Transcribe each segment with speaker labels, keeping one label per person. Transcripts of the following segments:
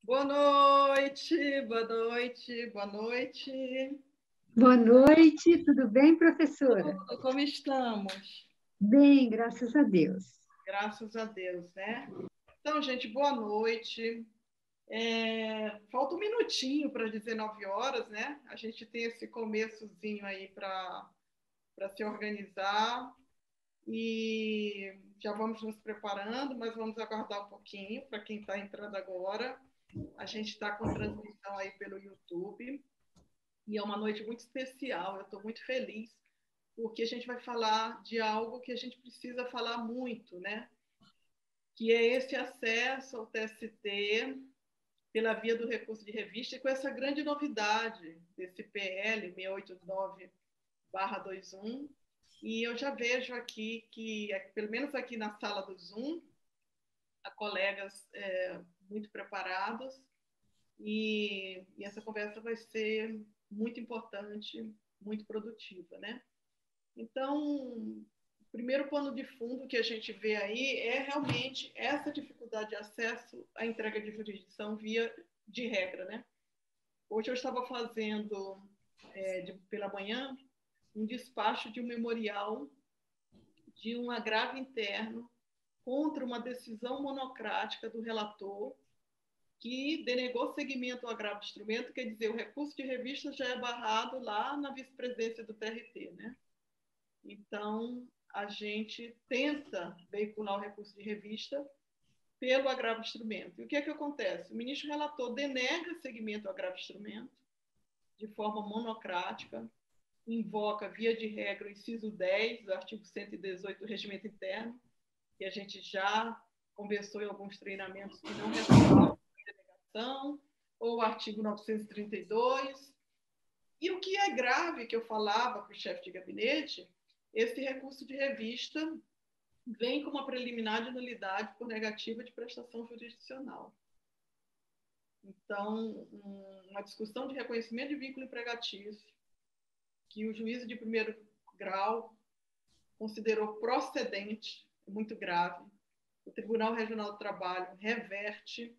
Speaker 1: Boa noite, boa noite, boa noite.
Speaker 2: Boa noite, tudo bem, professora?
Speaker 1: Como estamos?
Speaker 2: Bem, graças a Deus.
Speaker 1: Graças a Deus, né? Então, gente, boa noite. Falta um minutinho para 19 horas, né? A gente tem esse começozinho aí para se organizar e já vamos nos preparando, mas vamos aguardar um pouquinho para quem está entrando agora. A gente está com transmissão aí pelo YouTube e é uma noite muito especial. Eu estou muito feliz porque a gente vai falar de algo que a gente precisa falar muito, né? Que é esse acesso ao TST pela via do recurso de revista e com essa grande novidade desse PL 689/21. E eu já vejo aqui que, pelo menos aqui na sala do Zoom, há colegas muito preparados e essa conversa vai ser muito importante, muito produtiva, né? Então, o primeiro pano de fundo que a gente vê aí é realmente essa dificuldade de acesso à entrega de jurisdição via de regra, né? Hoje eu estava fazendo, pela manhã, um despacho de um memorial de um agravo interno contra uma decisão monocrática do relator que denegou seguimento ao agravo de instrumento, quer dizer, o recurso de revista já é barrado lá na vice-presidência do TRT, né? Então, a gente tenta veicular o recurso de revista pelo agravo de instrumento. E o que é que acontece? O ministro relator denega seguimento ao agravo de instrumento de forma monocrática, invoca, via de regra, o inciso 10 do artigo 118 do Regimento Interno, que a gente já conversou em alguns treinamentos que não respondem à denegação, ou o artigo 932. E o que é grave, que eu falava para o chefe de gabinete, esse recurso de revista vem com uma preliminar de nulidade por negativa de prestação jurisdicional. Então, uma discussão de reconhecimento de vínculo empregatício, que o juízo de primeiro grau considerou procedente, muito grave. O Tribunal Regional do Trabalho reverte,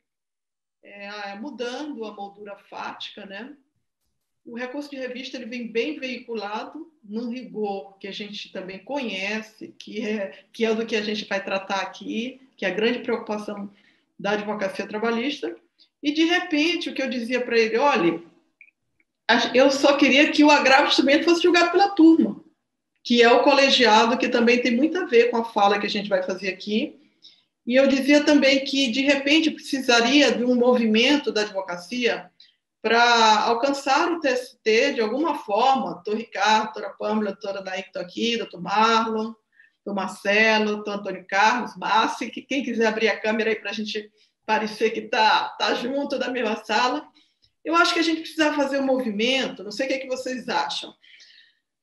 Speaker 1: mudando a moldura fática, né? O recurso de revista ele vem bem veiculado, num rigor que a gente também conhece, que é do que a gente vai tratar aqui, que é a grande preocupação da advocacia trabalhista. E, de repente, o que eu dizia para ele, olha, eu só queria que o agravo de instrumento fosse julgado pela turma, que é o colegiado, que também tem muito a ver com a fala que a gente vai fazer aqui. E eu dizia também que, de repente, precisaria de um movimento da advocacia para alcançar o TST de alguma forma. Doutor Ricardo, doutora Pâmela, doutora Naí que estão aqui, doutor Marlon, doutor Marcelo, doutor Antônio Carlos, Massi, que quem quiser abrir a câmera aí para a gente parecer que está junto da mesma sala. Eu acho que a gente precisa fazer um movimento, não sei o que, é que vocês acham,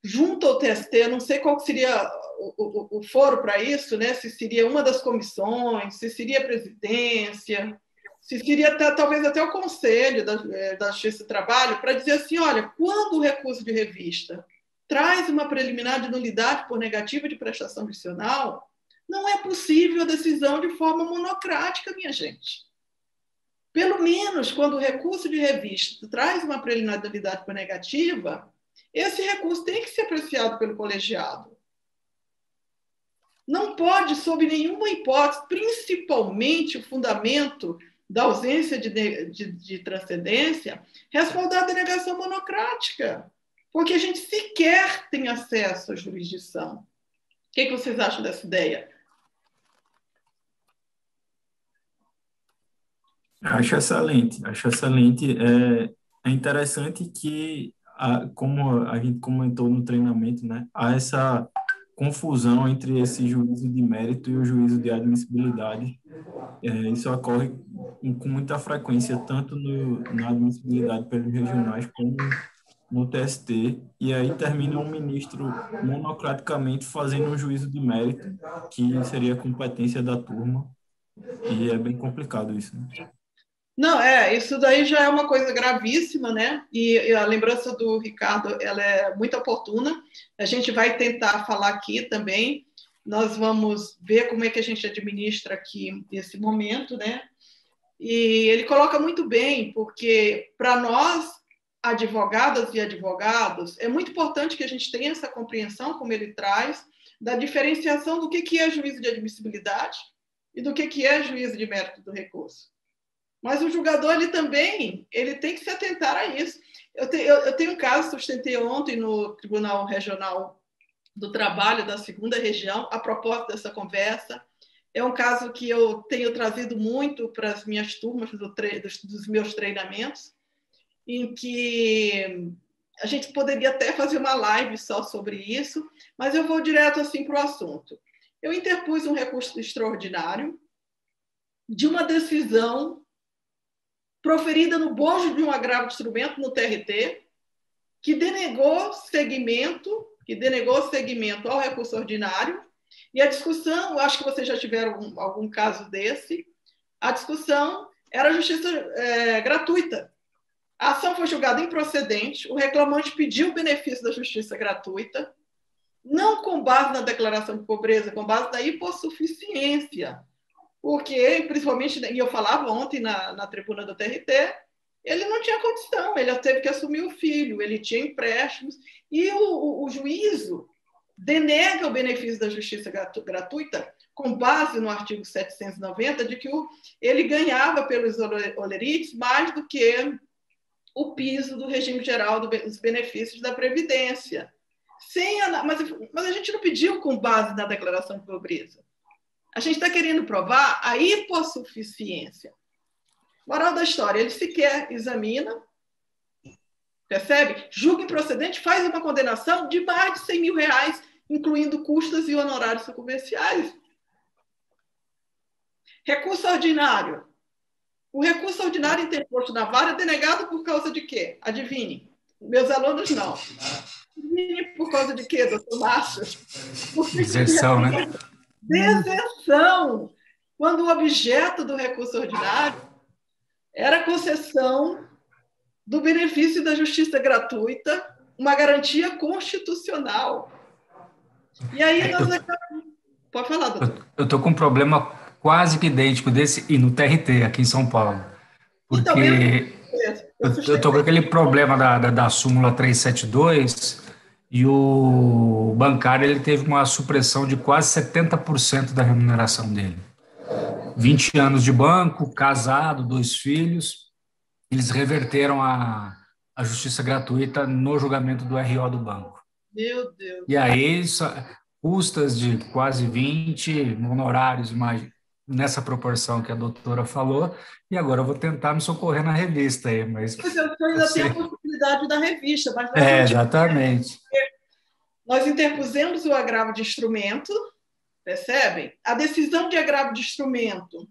Speaker 1: junto ao TST, eu não sei qual seria o foro para isso, né? Se seria uma das comissões, se seria a presidência, se seria talvez até o Conselho da Justiça do Trabalho, para dizer assim, olha, quando o recurso de revista traz uma preliminar de nulidade por negativa de prestação jurisdicional, não é possível a decisão de forma monocrática, minha gente. Pelo menos, quando o recurso de revista traz uma preliminar de nulidade por negativa, esse recurso tem que ser apreciado pelo colegiado. Não pode, sob nenhuma hipótese, principalmente o fundamento da ausência de transcendência, respaldar a denegação monocrática, porque a gente sequer tem acesso à jurisdição. O que vocês acham dessa ideia?
Speaker 3: Acho excelente, acho excelente. É interessante que, como a gente comentou no treinamento, né, há essa confusão entre esse juízo de mérito e o juízo de admissibilidade. Isso ocorre com muita frequência, tanto na admissibilidade pelos regionais como no TST, e aí termina um ministro monocraticamente fazendo um juízo de mérito, que seria competência da turma, e é bem complicado isso, né?
Speaker 1: Não, isso daí já é uma coisa gravíssima, né? E a lembrança do Ricardo, ela é muito oportuna. A gente vai tentar falar aqui também. Nós vamos ver como é que a gente administra aqui esse momento, né? E ele coloca muito bem, porque para nós, advogadas e advogados, é muito importante que a gente tenha essa compreensão, como ele traz, da diferenciação do que é juízo de admissibilidade e do que é juízo de mérito do recurso. Mas o julgador, ele tem que se atentar a isso. Eu tenho um caso, sustentei ontem no Tribunal Regional do Trabalho da 2ª Região, a propósito dessa conversa. É um caso que eu tenho trazido muito para as minhas turmas dos meus treinamentos, em que a gente poderia até fazer uma live só sobre isso, mas eu vou direto assim para o assunto. Eu interpus um recurso extraordinário de uma decisão proferida no bojo de um agravo de instrumento no TRT, que denegou seguimento ao recurso ordinário. E a discussão, acho que vocês já tiveram algum caso desse, a discussão era a justiça gratuita. A ação foi julgada improcedente, o reclamante pediu o benefício da justiça gratuita, não com base na declaração de pobreza, com base na hipossuficiência, porque, principalmente, e eu falava ontem na tribuna do TRT, ele não tinha condição, ele teve que assumir o filho, ele tinha empréstimos, e o juízo denega o benefício da justiça gratuita com base no artigo 790 de que ele ganhava pelos olerites mais do que o piso do regime geral dos benefícios da Previdência. Mas a gente não pediu com base na declaração de pobreza. A gente está querendo provar a hipossuficiência. Moral da história, ele sequer examina, percebe? Julga improcedente, faz uma condenação de mais de R$100 mil, incluindo custas e honorários sucumbenciais. Recurso ordinário. O recurso ordinário interposto na vara é denegado por causa de quê? Adivinhe. Meus alunos não. Adivinhe por causa de quê, doutor Márcio?
Speaker 4: Deserção, né?
Speaker 1: Deserção. Quando o objeto do recurso ordinário era a concessão do benefício da justiça gratuita, uma garantia constitucional. E aí nós... Pode falar, doutor.
Speaker 4: Eu estou com um problema quase que idêntico desse e no TRT, aqui em São Paulo. Porque eu estou com aquele problema da súmula 372 e o bancário ele teve uma supressão de quase 70% da remuneração dele. 20 anos de banco, casado, 2 filhos, eles reverteram a justiça gratuita no julgamento do RO do banco.
Speaker 1: Meu Deus.
Speaker 4: E aí, custas de quase 20, honorários nessa proporção que a doutora falou, e agora eu vou tentar me socorrer na revista aí, mas...
Speaker 1: Pois eu ainda tenho a possibilidade da revista, mas...
Speaker 4: Exatamente.
Speaker 1: Nós interpusemos o agravo de instrumento, percebem? A decisão de agravo de instrumento,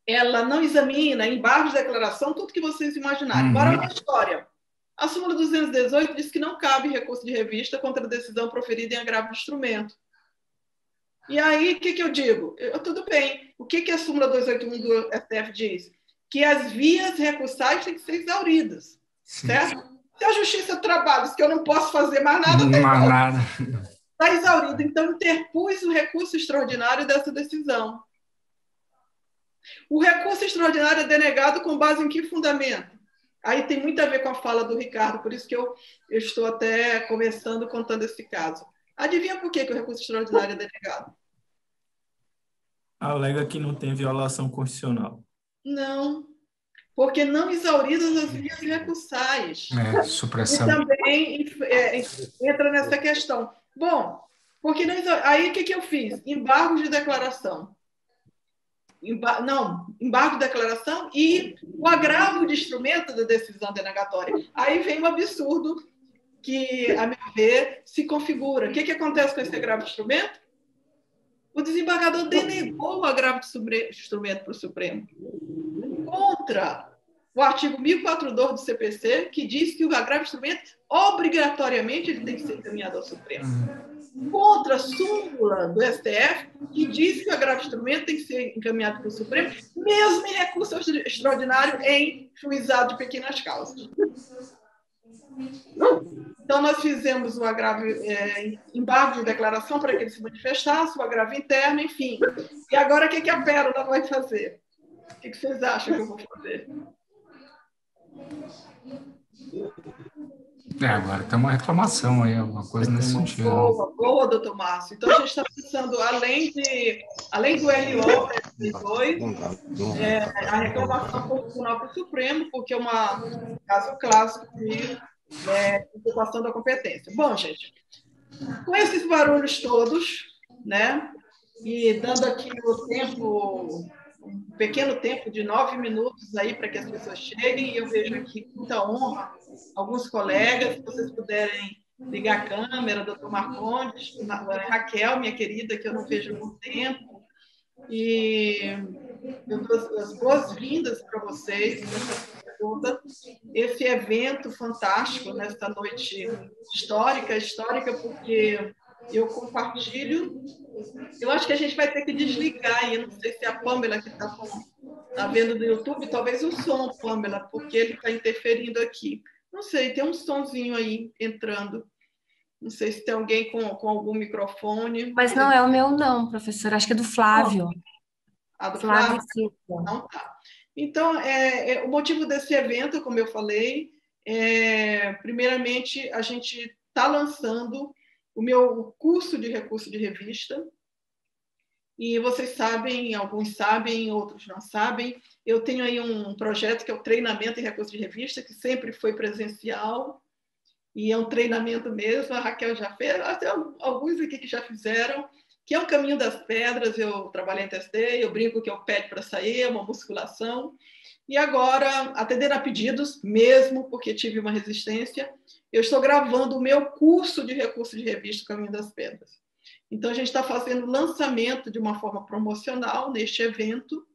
Speaker 1: ela não examina, embargos de declaração, tudo que vocês imaginarem. Bora na história. A súmula 218 diz que não cabe recurso de revista contra a decisão proferida em agravo de instrumento. E aí, o que eu digo? Tudo bem. O que a súmula 281 do STF diz? Que as vias recursais têm que ser exauridas. Certo? Se a justiça trabalha, diz que eu não posso fazer mais nada, está exaurido. Então, interpus o recurso extraordinário dessa decisão. O recurso extraordinário é denegado com base em que fundamento? Aí tem muito a ver com a fala do Ricardo, por isso que eu estou até começando contando esse caso. Adivinha por que o recurso extraordinário é denegado?
Speaker 3: Alega que não tem violação constitucional.
Speaker 1: Não, porque não exauridas as vias recursais.
Speaker 4: Supressão.
Speaker 1: E também entra nessa questão. Bom, porque não aí o que eu fiz? Embargos de declaração. Embargo de declaração e o agravo de instrumento da decisão denegatória. Aí vem um absurdo que, a meu ver, se configura. O que acontece com esse agravo de instrumento? O desembargador denegou o agravo de instrumento para o Supremo. Contra o artigo 1042 do CPC, que diz que o agravo de instrumento, obrigatoriamente, ele tem que ser encaminhado ao Supremo. Contra a súmula do STF, que diz que o agravo de instrumento tem que ser encaminhado para o Supremo, mesmo em recurso extraordinário em juizado de pequenas causas. Então, nós fizemos o agravo, embargo de declaração para que ele se manifestasse, o agravo interno, enfim. E agora, o que a Pérola vai fazer? O que vocês acham que eu vou fazer?
Speaker 4: Agora tem uma reclamação aí, alguma coisa nesse sentido.
Speaker 1: Boa, doutor Márcio. Então, a gente está pensando, além do RO, RO2, a reclamação constitucional para o Supremo, porque é um caso clássico de ocupação da competência. Bom, gente, com esses barulhos todos, né, e dando aqui o tempo, um pequeno tempo de 9 minutos aí para que as pessoas cheguem, e eu vejo aqui com muita honra alguns colegas, se vocês puderem ligar a câmera, doutor Marcondes, Raquel, minha querida, que eu não vejo há muito tempo, e eu dou as boas-vindas para vocês nessa toda, esse evento fantástico, nesta noite histórica porque eu compartilho. Eu acho que a gente vai ter que desligar, e eu não sei se a Pamela que está vendo no YouTube, talvez o som, Pamela, porque ele está interferindo aqui. Não sei, tem um sonzinho aí entrando. Não sei se tem alguém com algum microfone.
Speaker 5: Mas não é o meu, não, professora. Acho que é do Flávio.
Speaker 1: Ah, do Flávio? Não, tá. Então, o motivo desse evento, como eu falei, primeiramente, a gente está lançando o meu curso de recurso de revista. E vocês sabem, alguns sabem, outros não sabem, eu tenho aí um projeto que é o treinamento em recurso de revista, que sempre foi presencial, e é um treinamento mesmo, a Raquel já fez, até alguns aqui que já fizeram, que é o caminho das pedras. Eu trabalhei em TSD, eu brinco que é o pé para sair, é uma musculação, e agora, atendendo a pedidos, mesmo porque tive uma resistência, eu estou gravando o meu curso de recurso de revista, Caminho das Pedras. Então, a gente está fazendo lançamento de uma forma promocional neste evento.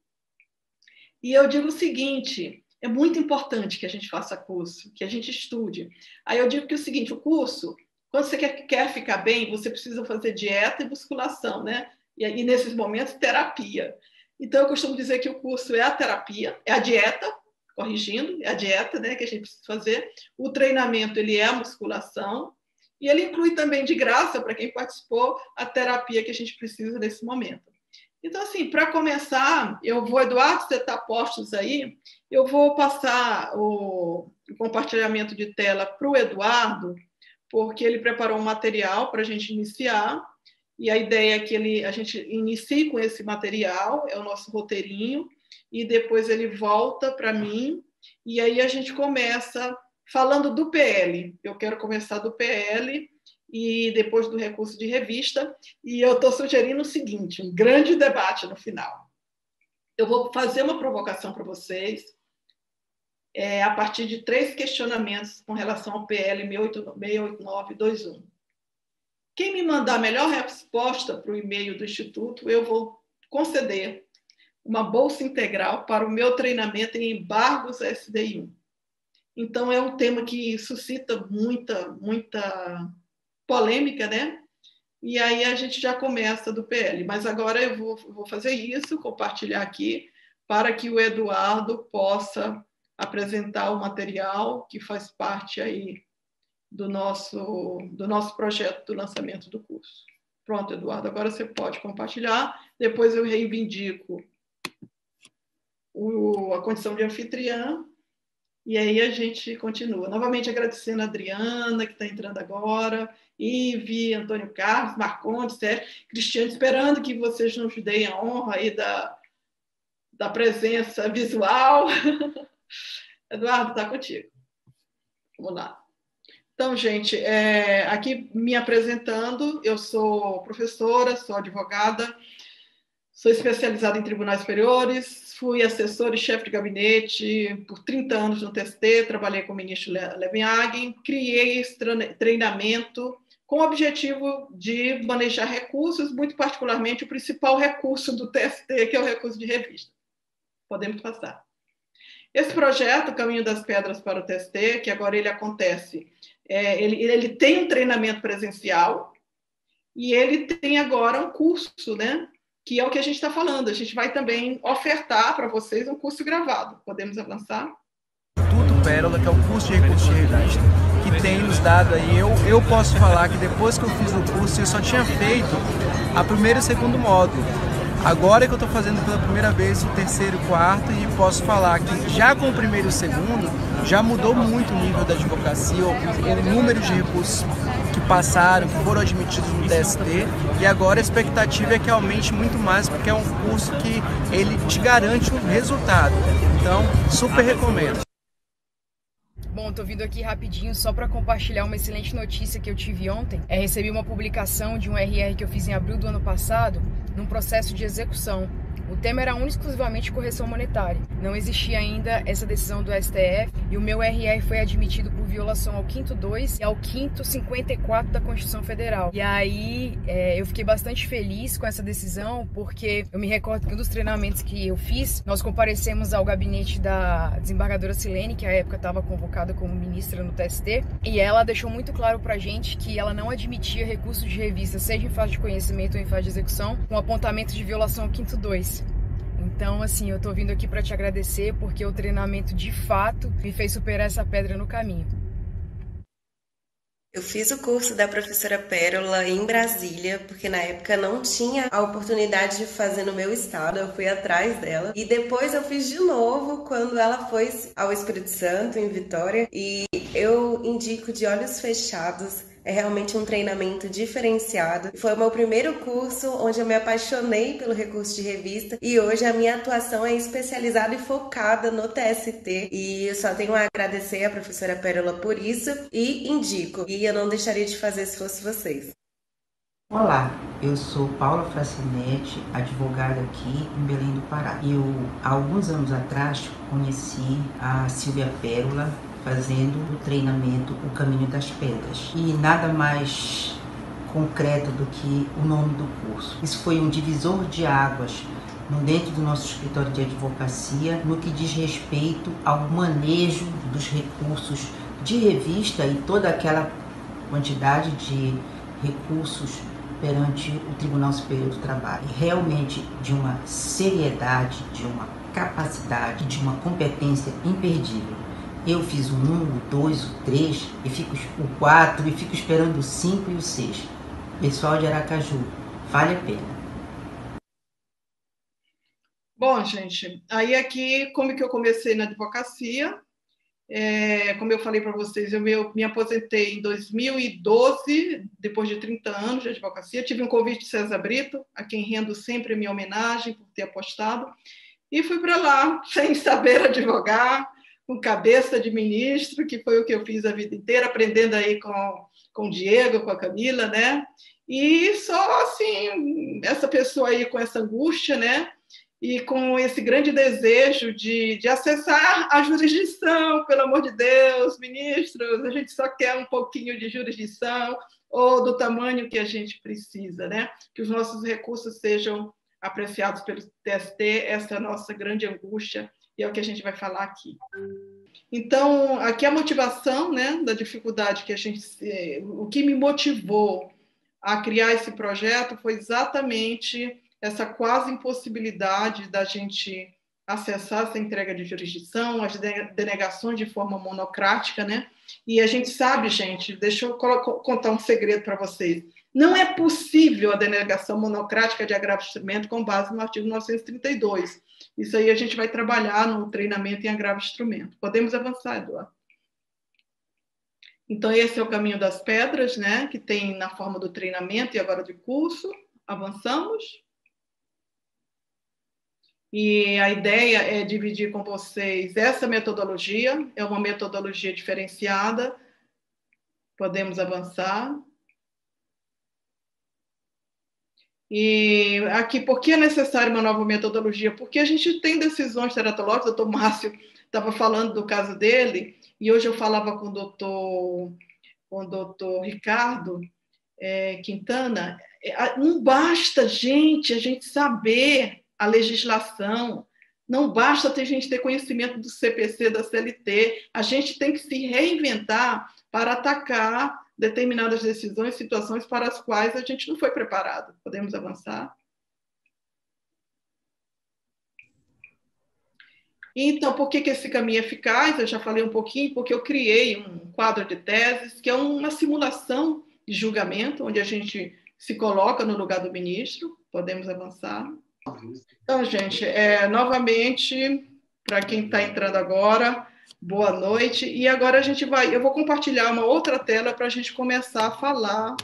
Speaker 1: E eu digo o seguinte, é muito importante que a gente faça curso, que a gente estude. Aí eu digo que é o seguinte, o curso, quando você quer ficar bem, você precisa fazer dieta e musculação, né? E nesses momentos, terapia. Então, eu costumo dizer que o curso é a terapia, é a dieta, corrigindo, é a dieta, né, que a gente precisa fazer. O treinamento, ele é a musculação. E ele inclui também, de graça, para quem participou, a terapia que a gente precisa nesse momento. Então, assim, para começar, Eduardo, você está postos aí, eu vou passar o compartilhamento de tela para o Eduardo, porque ele preparou um material para a gente iniciar, e a ideia é que a gente inicie com esse material, é o nosso roteirinho, e depois ele volta para mim, e aí a gente começa falando do PL. Eu quero começar do PL e depois do recurso de revista, e eu estou sugerindo o seguinte, um grande debate no final. Eu vou fazer uma provocação para vocês, a partir de 3 questionamentos com relação ao PL 68921. Quem me mandar a melhor resposta para o e-mail do Instituto, eu vou conceder uma bolsa integral para o meu treinamento em embargos SDI1. Então, é um tema que suscita muita polêmica, né? E aí a gente já começa do PL. Mas agora eu vou fazer isso, compartilhar aqui, para que o Eduardo possa apresentar o material que faz parte aí do nosso projeto do lançamento do curso. Pronto, Eduardo, agora você pode compartilhar. Depois eu reivindico a condição de anfitriã, e aí a gente continua. Novamente agradecendo a Adriana, que está entrando agora, Ive, Antônio Carlos, Marcondes, Sérgio, Cristiano, esperando que vocês nos deem a honra aí da presença visual. Eduardo, está contigo. Vamos lá. Então, gente, aqui me apresentando, eu sou professora, sou advogada, sou especializada em tribunais superiores, fui assessora e chefe de gabinete por 30 anos no TST, trabalhei com o ministro Levin-Hagen, criei esse treinamento com o objetivo de manejar recursos, muito particularmente o principal recurso do TST, que é o recurso de revista. Podemos passar. Esse projeto, Caminho das Pedras para o TST, que agora ele acontece, ele tem um treinamento presencial e ele tem agora um curso, né? Que é o que a gente está falando. A gente vai também ofertar para vocês um curso gravado. Podemos avançar?
Speaker 6: Instituto Pérola, que é o curso de recurso de revista, que tem nos dado aí, eu posso falar que depois que eu fiz o curso, eu só tinha feito a primeiro e segundo módulo. Agora que eu estou fazendo pela primeira vez o terceiro e quarto, e posso falar que já com o primeiro e o segundo, já mudou muito o nível da advocacia, o número de recursos que passaram, que foram admitidos no TST, e agora a expectativa é que aumente muito mais, porque é um curso que ele te garante um resultado. Então, super recomendo.
Speaker 7: Bom, tô vindo aqui rapidinho só para compartilhar uma excelente notícia que eu tive ontem. Recebi uma publicação de um RR que eu fiz em abril do ano passado, num processo de execução. O tema era único e exclusivamente correção monetária. Não existia ainda essa decisão do STF e o meu RR foi admitido por violação ao 5º2 e ao 5º54 da Constituição Federal. E aí eu fiquei bastante feliz com essa decisão, porque eu me recordo que um dos treinamentos que eu fiz, nós comparecemos ao gabinete da desembargadora Silene, que à época estava convocada como ministra no TST, e ela deixou muito claro pra gente que ela não admitia recurso de revista, seja em fase de conhecimento ou em fase de execução, com apontamento de violação ao 5º2. Então, assim, eu tô vindo aqui para te agradecer, porque o treinamento, de fato, me fez superar essa pedra no caminho.
Speaker 8: Eu fiz o curso da professora Pérola em Brasília, porque na época não tinha a oportunidade de fazer no meu estado, eu fui atrás dela. E depois eu fiz de novo quando ela foi ao Espírito Santo, em Vitória. E eu indico de olhos fechados. É realmente um treinamento diferenciado. Foi o meu primeiro curso onde eu me apaixonei pelo recurso de revista e hoje a minha atuação é especializada e focada no TST. E eu só tenho a agradecer à professora Pérola por isso e indico. E eu não deixaria de fazer se fosse vocês.
Speaker 9: Olá, eu sou Paula Fracinetti, advogada aqui em Belém do Pará. Eu, há alguns anos atrás, conheci a Silvia Pérola, fazendo o treinamento O Caminho das Pedras. E nada mais concreto do que o nome do curso. Isso foi um divisor de águas dentro do nosso escritório de advocacia no que diz respeito ao manejo dos recursos de revista e toda aquela quantidade de recursos perante o Tribunal Superior do Trabalho. E realmente de uma seriedade, de uma capacidade, de uma competência imperdível. Eu fiz o 1, o 2, o 3, e fico o 4, e fico esperando o 5 e o 6. Pessoal de Aracaju, vale a pena.
Speaker 1: Bom, gente, aí aqui, como que eu comecei na advocacia? Como eu falei para vocês, eu me aposentei em 2012, depois de 30 anos de advocacia. Tive um convite de César Brito, a quem rendo sempre a minha homenagem por ter apostado, e fui para lá, sem saber advogar, com cabeça de ministro, que foi o que eu fiz a vida inteira, aprendendo aí com o Diego, com a Camila, né? E só assim, essa pessoa aí com essa angústia, né? E com esse grande desejo de acessar a jurisdição, pelo amor de Deus, ministros, a gente só quer um pouquinho de jurisdição ou do tamanho que a gente precisa, né? Que os nossos recursos sejam apreciados pelo TST, essa é a nossa grande angústia, e é o que a gente vai falar aqui. Então, aqui a motivação, né, da dificuldade que o que me motivou a criar esse projeto foi exatamente essa quase impossibilidade da gente acessar essa entrega de jurisdição, as denegações de forma monocrática, né? E a gente sabe, gente, deixa eu contar um segredo para vocês. Não é possível a denegação monocrática de agravo de instrumento com base no artigo 932. Isso aí a gente vai trabalhar no treinamento em agravo de instrumento. Podemos avançar, Eduardo? Então, esse é o caminho das pedras, né? Que tem na forma do treinamento e agora de curso. Avançamos. E a ideia é dividir com vocês essa metodologia. É uma metodologia diferenciada. Podemos avançar. E aqui, por que é necessária uma nova metodologia? Porque a gente tem decisões teratológicas, o doutor Márcio estava falando do caso dele, e hoje eu falava com o doutor Ricardo Quintana, não basta, gente, a gente saber a legislação, não basta a gente ter conhecimento do CPC, da CLT, a gente tem que se reinventar para atacar determinadas decisões, situações para as quais a gente não foi preparado. Podemos avançar? Então, por que esse caminho é eficaz? Eu já falei um pouquinho, porque eu criei um quadro de teses, que é uma simulação de julgamento, onde a gente se coloca no lugar do ministro. Podemos avançar? Então, gente, novamente, para quem está entrando agora, boa noite. E agora eu vou compartilhar uma outra tela para a gente começar a falar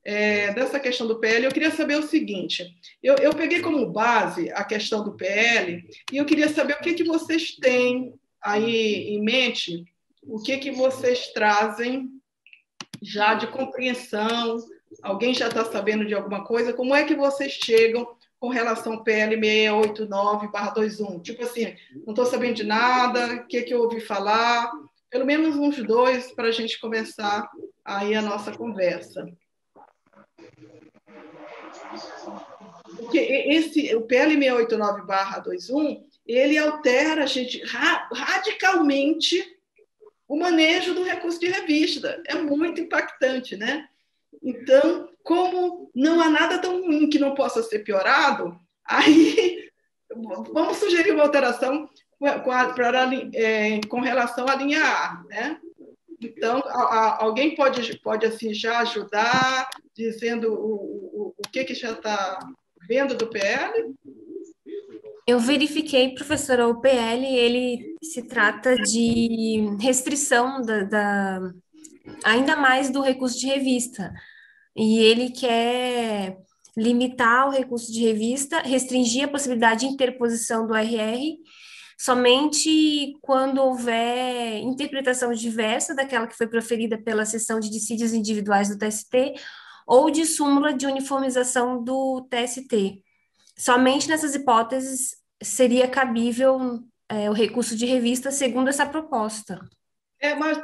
Speaker 1: dessa questão do PL. Eu queria saber o seguinte, eu peguei como base a questão do PL e eu queria saber o que vocês têm aí em mente, o que vocês trazem já de compreensão, alguém já está sabendo de alguma coisa, como é que vocês chegam com relação ao PL 689/21? Tipo assim, não estou sabendo de nada, o que eu ouvi falar, pelo menos uns 2 para a gente começar aí a nossa conversa. Porque o PL 689/21, ele altera, gente, radicalmente o manejo do recurso de revista. É muito impactante, né? Então, como não há nada tão ruim que não possa ser piorado, aí vamos sugerir uma alteração com relação à linha A, né? Então, alguém pode assim, já ajudar, dizendo o que já está vendo do PL?
Speaker 5: Eu verifiquei, professora, o PL, ele se trata de restrição ainda mais do recurso de revista. E ele quer limitar o recurso de revista, restringir a possibilidade de interposição do RR somente quando houver interpretação diversa daquela que foi proferida pela seção de dissídios individuais do TST ou de súmula de uniformização do TST. Somente nessas hipóteses seria cabível o recurso de revista segundo essa proposta.
Speaker 1: Mas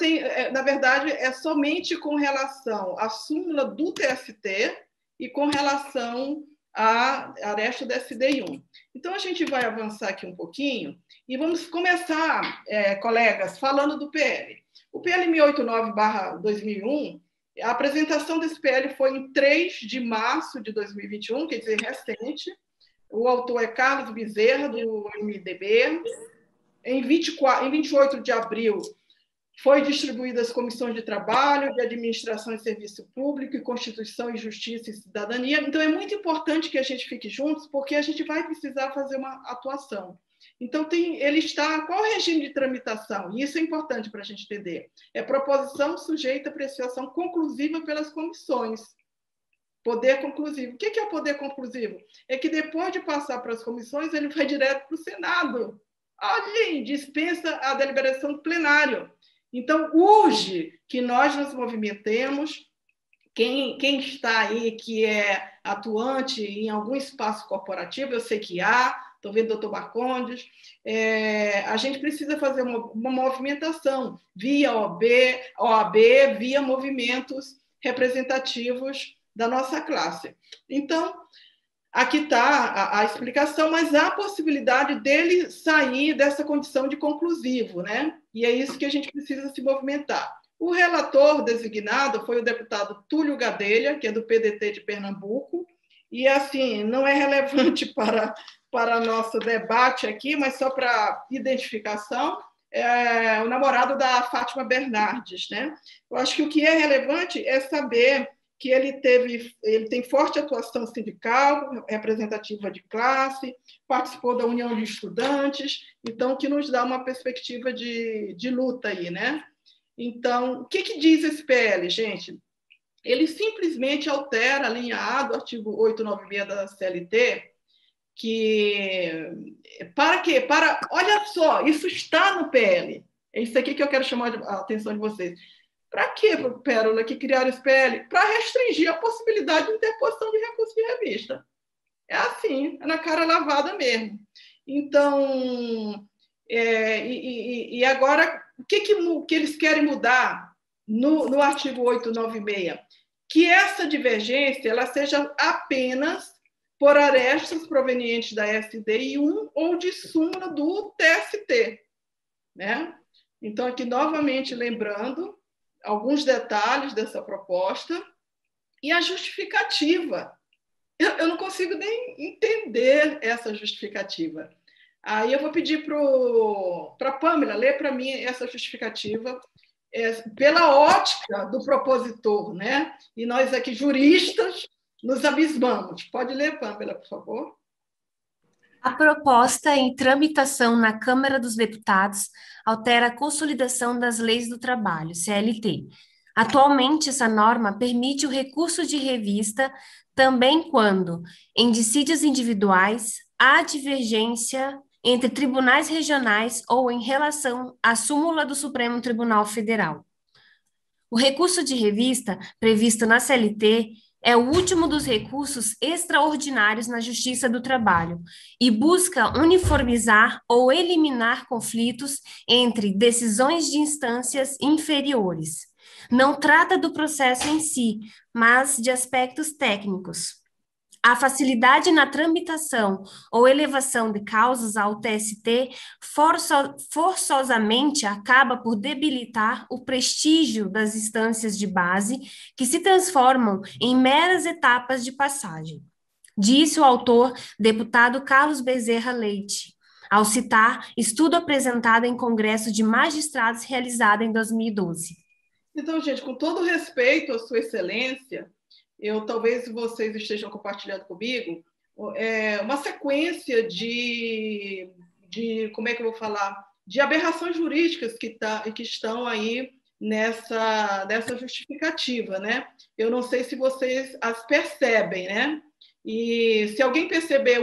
Speaker 1: na verdade, é somente com relação à súmula do TST e com relação à aresto da SDI1. Então, a gente vai avançar aqui um pouquinho e vamos começar, colegas, falando do PL. O PL 689/2001, a apresentação desse PL foi em 3 de março de 2021, quer dizer, recente. O autor é Carlos Bezerra, do MDB. Em 28 de abril, foi distribuída às comissões de trabalho, de administração e serviço público, e Constituição e Justiça e Cidadania. Então, é muito importante que a gente fique juntos, porque a gente vai precisar fazer uma atuação. Então, qual é o regime de tramitação? E isso é importante para a gente entender. É proposição sujeita à apreciação conclusiva pelas comissões. Poder conclusivo. O que é o poder conclusivo? É que depois de passar para as comissões, ele vai direto para o Senado. Olha, dispensa a deliberação do plenário. Então, urge que nós nos movimentemos. Quem está aí que é atuante em algum espaço corporativo, eu sei que há, estou vendo o doutor Marcondes, a gente precisa fazer uma movimentação via OAB, via movimentos representativos da nossa classe. Então, aqui está a explicação, mas há a possibilidade dele sair dessa condição de conclusivo, né? E é isso que a gente precisa se movimentar. O relator designado foi o deputado Túlio Gadelha, que é do PDT de Pernambuco, e, assim, não é relevante para nosso debate aqui, mas só para identificação, o namorado da Fátima Bernardes, né? Eu acho que o que é relevante é saber que ele tem forte atuação sindical, representativa de classe, participou da União de Estudantes, então, que nos dá uma perspectiva de luta aí, né? Então, o que diz esse PL, gente? Ele simplesmente altera a linha A do artigo 896 da CLT, para quê? Olha só, isso está no PL. É isso aqui que eu quero chamar a atenção de vocês. Para quê, Pérola, que criaram esse PL? Para restringir a possibilidade de interposição de recurso de revista. É assim, é na cara lavada mesmo. Então, e agora, o que eles querem mudar no artigo 896? Que essa divergência ela seja apenas por arestas provenientes da SDI1 ou de súmula do TST. Né? Então, aqui, novamente, lembrando alguns detalhes dessa proposta e a justificativa. Eu não consigo nem entender essa justificativa. Aí eu vou pedir para a Pâmela ler para mim essa justificativa pela ótica do propositor, né? E nós aqui, juristas, nos abismamos. Pode ler, Pâmela, por favor?
Speaker 5: A proposta em tramitação na Câmara dos Deputados altera a Consolidação das Leis do Trabalho, CLT. Atualmente, essa norma permite o recurso de revista também quando, em dissídios individuais, há divergência entre tribunais regionais ou em relação à súmula do Supremo Tribunal Federal. O recurso de revista, previsto na CLT, é o último dos recursos extraordinários na Justiça do Trabalho e busca uniformizar ou eliminar conflitos entre decisões de instâncias inferiores. Não trata do processo em si, mas de aspectos técnicos. A facilidade na tramitação ou elevação de causas ao TST forçosamente acaba por debilitar o prestígio das instâncias de base, que se transformam em meras etapas de passagem. Disse o autor, deputado Carlos Bezerra Leite, ao citar estudo apresentado em Congresso de Magistrados realizado em 2012.
Speaker 1: Então, gente, com todo respeito à Sua Excelência, talvez vocês estejam compartilhando comigo, uma sequência de como é que eu vou falar, de aberrações jurídicas que estão aí nessa justificativa, né? Eu não sei se vocês as percebem, né? E se alguém perceber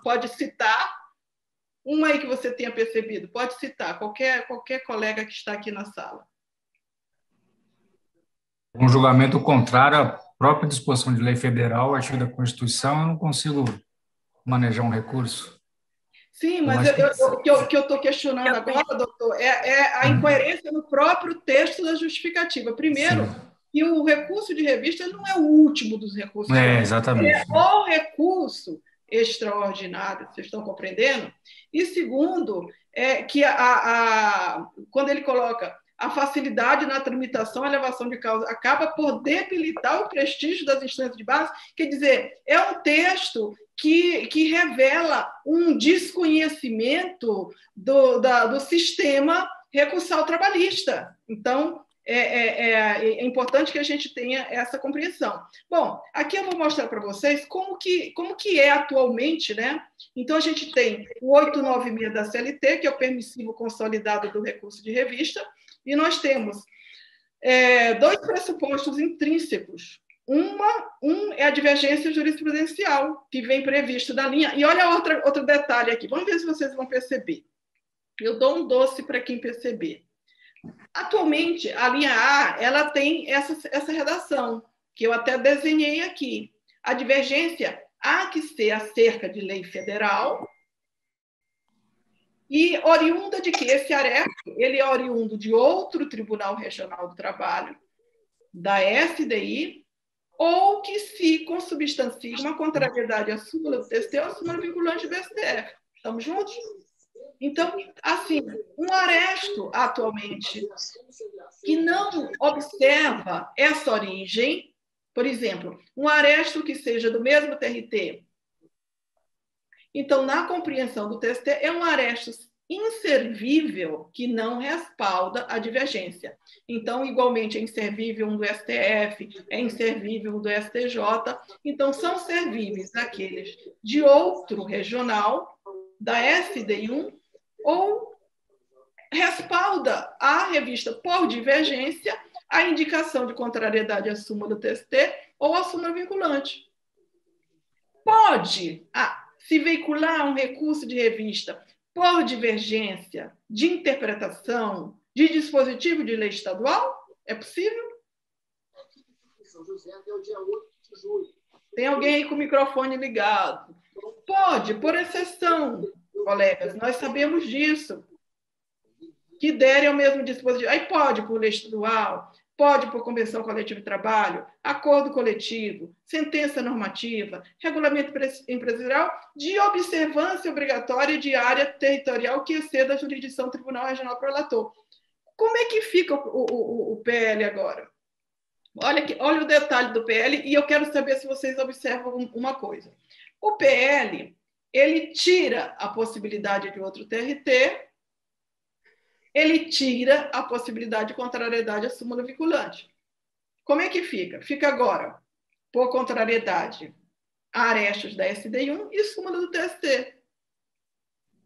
Speaker 1: pode citar, uma aí que você tenha percebido, pode citar, qualquer colega que está aqui na sala.
Speaker 4: Um julgamento contrário à própria disposição de lei federal, artigo da Constituição, eu não consigo manejar um recurso.
Speaker 1: Sim, mas o que eu estou questionando agora, doutor, é a incoerência no próprio texto da justificativa. Primeiro, que o recurso de revista não é o último dos recursos.
Speaker 4: Exatamente.
Speaker 1: É o recurso extraordinário, vocês estão compreendendo? E segundo, que quando ele coloca a facilidade na tramitação e elevação de causa acaba por debilitar o prestígio das instâncias de base, quer dizer, é um texto que revela um desconhecimento do sistema recursal trabalhista. Então, é importante que a gente tenha essa compreensão. Bom, aqui eu vou mostrar para vocês como que é atualmente, né? Então, a gente tem o 896 da CLT, que é o permissivo consolidado do recurso de revista, e nós temos dois pressupostos intrínsecos. Um é a divergência jurisprudencial, que vem previsto na linha. E olha outro detalhe aqui. Vamos ver se vocês vão perceber. Eu dou um doce para quem perceber. Atualmente, a linha A ela tem essa redação, que eu até desenhei aqui. A divergência há que ser acerca de lei federal e oriunda de que esse aresto ele é oriundo de outro Tribunal Regional do Trabalho, da SDI, ou que se consubstancia uma contrariedade à súmula do TST ou à súmula vinculante do STF. Estamos juntos? Então, assim, um aresto atualmente que não observa essa origem, por exemplo, um aresto que seja do mesmo TRT, então, na compreensão do TST, é um aresto inservível que não respalda a divergência. Então, igualmente, é inservível um do STF, é inservível um do STJ. Então, são servíveis aqueles de outro regional, da SDI1, ou respalda a revista por divergência a indicação de contrariedade à súmula do TST ou à súmula vinculante. Pode se veicular um recurso de revista por divergência de interpretação de dispositivo de lei estadual? É possível? Tem alguém aí com o microfone ligado? Pode, por exceção, colegas, nós sabemos disso. Que derem ao mesmo dispositivo. Aí pode por lei estadual, pode por convenção coletiva de trabalho, acordo coletivo, sentença normativa, regulamento empresarial de observância obrigatória de área territorial que exceda a jurisdição do Tribunal Regional Prolator. Como é que fica o PL agora? Olha o detalhe do PL e eu quero saber se vocês observam uma coisa. O PL, ele tira a possibilidade de outro TRT, ele tira a possibilidade de contrariedade à súmula vinculante. Como é que fica? Fica agora, por contrariedade, a arestos da SDI1 e súmula do TST.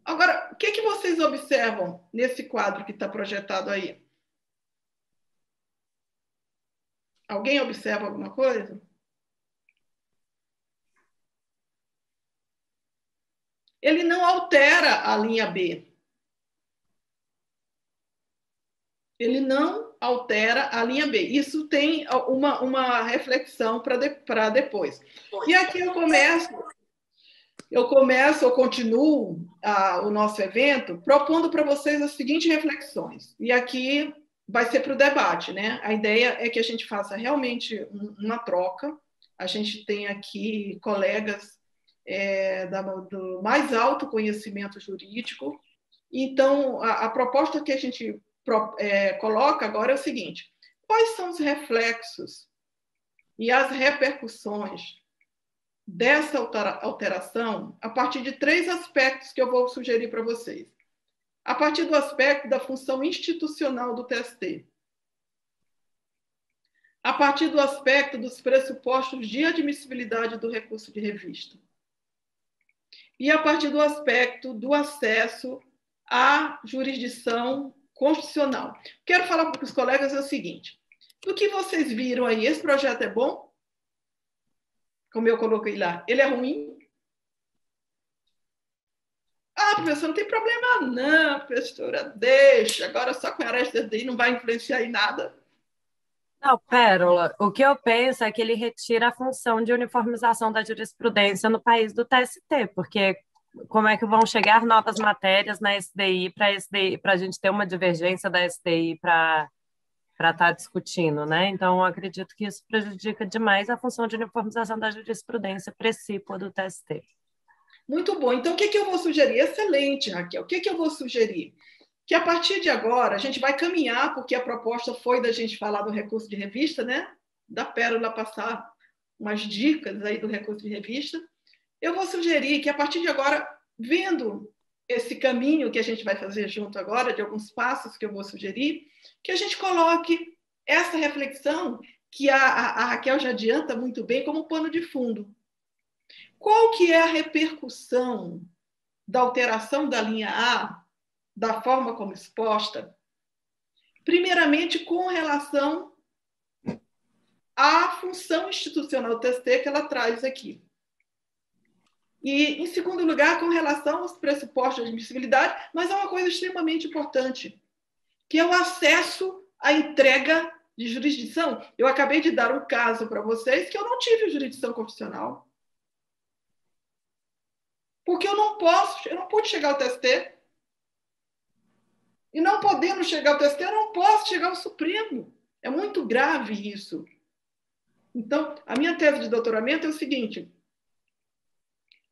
Speaker 1: Agora, o que vocês observam nesse quadro que está projetado aí? Alguém observa alguma coisa? Ele não altera a linha B. Ele não altera a linha B. Isso tem uma reflexão para depois. E aqui eu continuo o nosso evento propondo para vocês as seguintes reflexões. E aqui vai ser para o debate, né? A ideia é que a gente faça realmente uma troca. A gente tem aqui colegas do mais alto conhecimento jurídico. Então, a proposta que a gente coloca agora é o seguinte: quais são os reflexos e as repercussões dessa alteração a partir de 3 aspectos que eu vou sugerir para vocês. A partir do aspecto da função institucional do TST. A partir do aspecto dos pressupostos de admissibilidade do recurso de revista. E a partir do aspecto do acesso à jurisdição constitucional. Quero falar para os colegas o seguinte: do que vocês viram aí, esse projeto é bom? Como eu coloquei lá, ele é ruim? Ah, professor, não tem problema não, professora, deixa, agora só com a RSDI não vai influenciar em nada.
Speaker 10: Não, Pérola, o que eu penso é que ele retira a função de uniformização da jurisprudência no país do TST, porque como é que vão chegar novas matérias na SDI para a gente ter uma divergência da SDI para estar discutindo, né? Então, eu acredito que isso prejudica demais a função de uniformização da jurisprudência precípua do TST.
Speaker 1: Muito bom. Então, o que eu vou sugerir? Excelente, Raquel. O que eu vou sugerir? Que a partir de agora a gente vai caminhar, porque a proposta foi da gente falar do recurso de revista, né? Da Pérola passar umas dicas aí do recurso de revista. Eu vou sugerir que a partir de agora, vendo esse caminho que a gente vai fazer junto agora, de alguns passos que eu vou sugerir, que a gente coloque essa reflexão que a Raquel já adianta muito bem como pano de fundo. Qual que é a repercussão da alteração da linha A, da forma como exposta? Primeiramente, com relação à função institucional do TST que ela traz aqui. E, em segundo lugar, com relação aos pressupostos de admissibilidade, mas é uma coisa extremamente importante, que é o acesso à entrega de jurisdição. Eu acabei de dar um caso para vocês que eu não tive jurisdição constitucional. Porque eu não pude chegar ao TST. E não podendo chegar ao TST, eu não posso chegar ao Supremo. É muito grave isso. Então, a minha tese de doutoramento é o seguinte: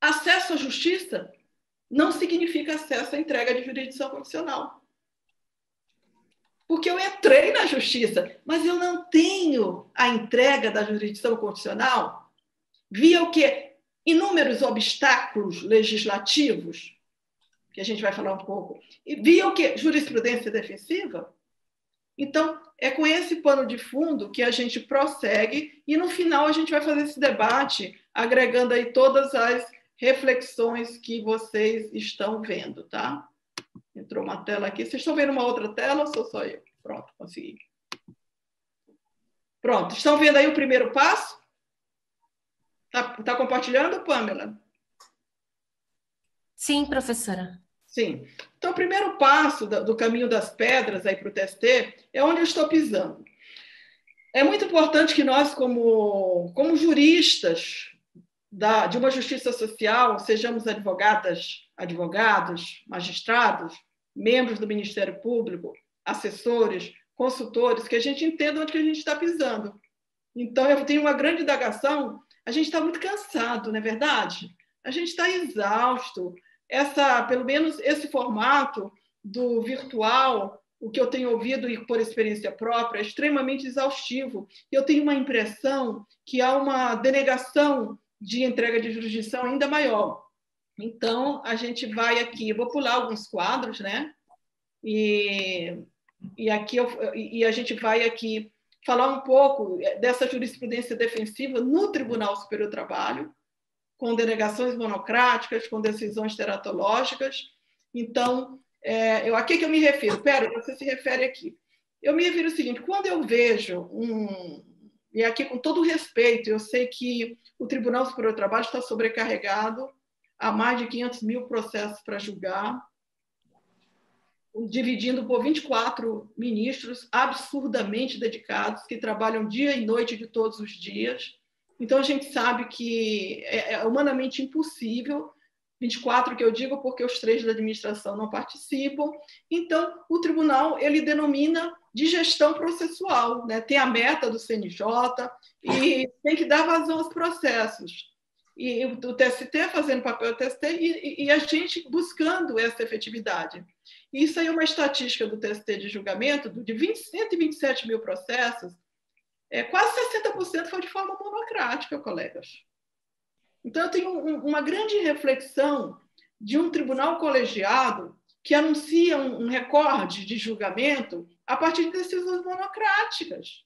Speaker 1: acesso à justiça não significa acesso à entrega de jurisdição constitucional. Porque eu entrei na justiça, mas eu não tenho a entrega da jurisdição constitucional via o quê? Inúmeros obstáculos legislativos, que a gente vai falar um pouco, e via o quê? Jurisprudência defensiva. Então, é com esse pano de fundo que a gente prossegue e, no final, a gente vai fazer esse debate, agregando aí todas as reflexões que vocês estão vendo, tá? Entrou uma tela aqui. Vocês estão vendo uma outra tela ou sou só eu? Pronto, consegui. Pronto, estão vendo aí o primeiro passo? Tá compartilhando, Pamela?
Speaker 5: Sim, professora.
Speaker 1: Sim. Então, o primeiro passo do caminho das pedras aí para o TST é onde eu estou pisando. É muito importante que nós, como juristas de uma justiça social, sejamos advogados, magistrados, membros do Ministério Público, assessores, consultores, que a gente entenda onde que a gente está pisando. Então, eu tenho uma grande indagação. A gente está muito cansado, não é verdade? A gente está exausto. Pelo menos esse formato do virtual, o que eu tenho ouvido e por experiência própria, é extremamente exaustivo. Eu tenho uma impressão que há uma denegação de entrega de jurisdição ainda maior. Então, a gente vai aqui, eu vou pular alguns quadros, né? E a gente vai aqui falar um pouco dessa jurisprudência defensiva no Tribunal Superior do Trabalho, com denegações monocráticas, com decisões teratológicas, Então, a que eu me refiro? Pera, você se refere aqui. Eu me refiro ao seguinte, quando eu vejo e aqui com todo respeito, eu sei que o Tribunal Superior do Trabalho está sobrecarregado, há mais de 500 mil processos para julgar, dividindo por 24 ministros absurdamente dedicados, que trabalham dia e noite de todos os dias. Então, a gente sabe que é humanamente impossível, 24 que eu digo porque os 3 da administração não participam. Então, o tribunal ele denomina de gestão processual, né? Tem a meta do CNJ e tem que dar vazão aos processos. E o TST fazendo papel do TST e a gente buscando essa efetividade. Isso aí é uma estatística do TST de julgamento, de 127 mil processos, quase 60% foi de forma monocrática, colegas. Então, eu tenho uma grande reflexão de um tribunal colegiado que anuncia um recorde de julgamento a partir de decisões monocráticas.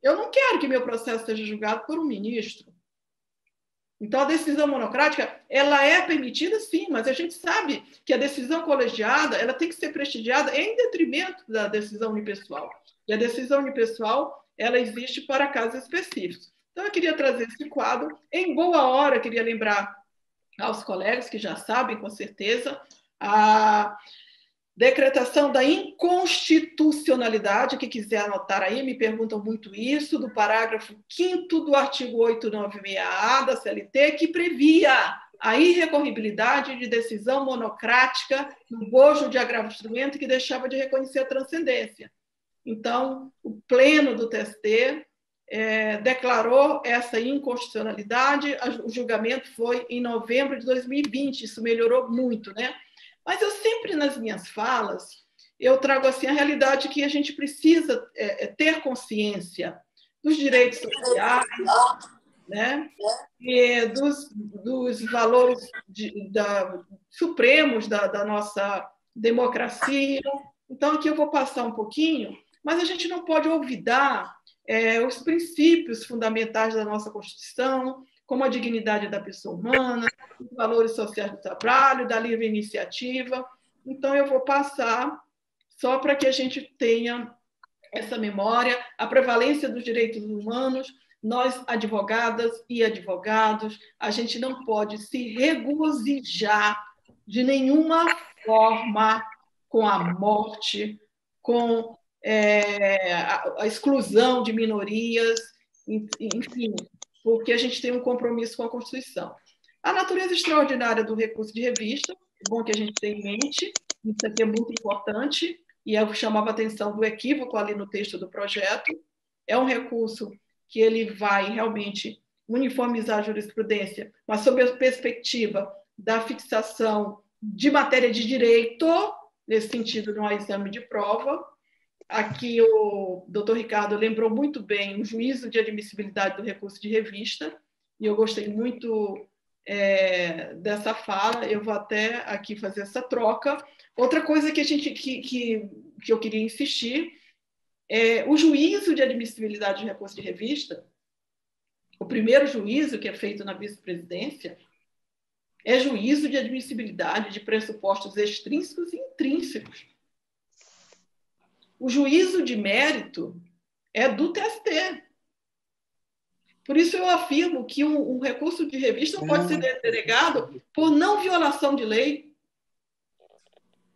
Speaker 1: Eu não quero que meu processo seja julgado por um ministro. Então, a decisão monocrática ela é permitida, sim, mas a gente sabe que a decisão colegiada ela tem que ser prestigiada em detrimento da decisão unipessoal. E a decisão unipessoal ela existe para casos específicos. Então, eu queria trazer esse quadro. Em boa hora, queria lembrar aos colegas que já sabem, com certeza, a decretação da inconstitucionalidade, que quiser anotar aí, me perguntam muito isso, do parágrafo 5º do artigo 896-A da CLT, que previa a irrecorribilidade de decisão monocrática no bojo de agravo de instrumento que deixava de reconhecer a transcendência. Então, o pleno do TST declarou essa inconstitucionalidade, o julgamento foi em novembro de 2020, isso melhorou muito, né? Mas eu sempre, nas minhas falas, eu trago assim, a realidade que a gente precisa ter consciência dos direitos sociais, né? E dos valores supremos da nossa democracia. Então, aqui eu vou passar um pouquinho, mas a gente não pode olvidar os princípios fundamentais da nossa Constituição, como a dignidade da pessoa humana, os valores sociais do trabalho, da livre iniciativa. Então, eu vou passar só para que a gente tenha essa memória, a prevalência dos direitos humanos. Nós, advogadas e advogados, a gente não pode se regozijar de nenhuma forma com a morte, com a exclusão de minorias, enfim, porque a gente tem um compromisso com a Constituição. A natureza extraordinária do recurso de revista, é bom que a gente tenha em mente, isso aqui é muito importante, e eu chamava a atenção do equívoco ali no texto do projeto. É um recurso que ele vai realmente uniformizar a jurisprudência, mas sob a perspectiva da fixação de matéria de direito, nesse sentido, não há exame de prova. Aqui o doutor Ricardo lembrou muito bem o juízo de admissibilidade do recurso de revista, e eu gostei muito dessa fala, eu vou até aqui fazer essa troca. Outra coisa que eu queria insistir é o juízo de admissibilidade do recurso de revista, o primeiro juízo que é feito na vice-presidência, é juízo de admissibilidade de pressupostos extrínsecos e intrínsecos. O juízo de mérito é do TST. Por isso eu afirmo que um recurso de revista não pode ser denegado por não violação de lei,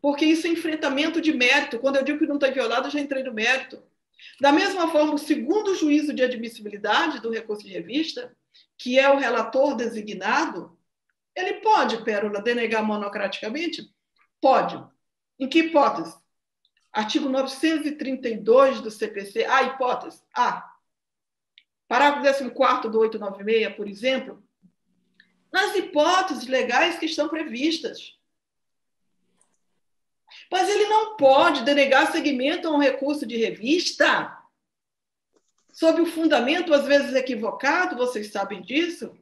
Speaker 1: porque isso é enfrentamento de mérito. Quando eu digo que não está violado, eu já entrei no mérito. Da mesma forma, o segundo juízo de admissibilidade do recurso de revista, que é o relator designado, ele pode, Pérola, denegar monocraticamente? Pode. Em que hipótese? Artigo 932 do CPC, a hipótese A. Parágrafo 14º do 896, por exemplo, nas hipóteses legais que estão previstas. Mas ele não pode denegar seguimento a um recurso de revista sob o fundamento, às vezes equivocado, vocês sabem disso,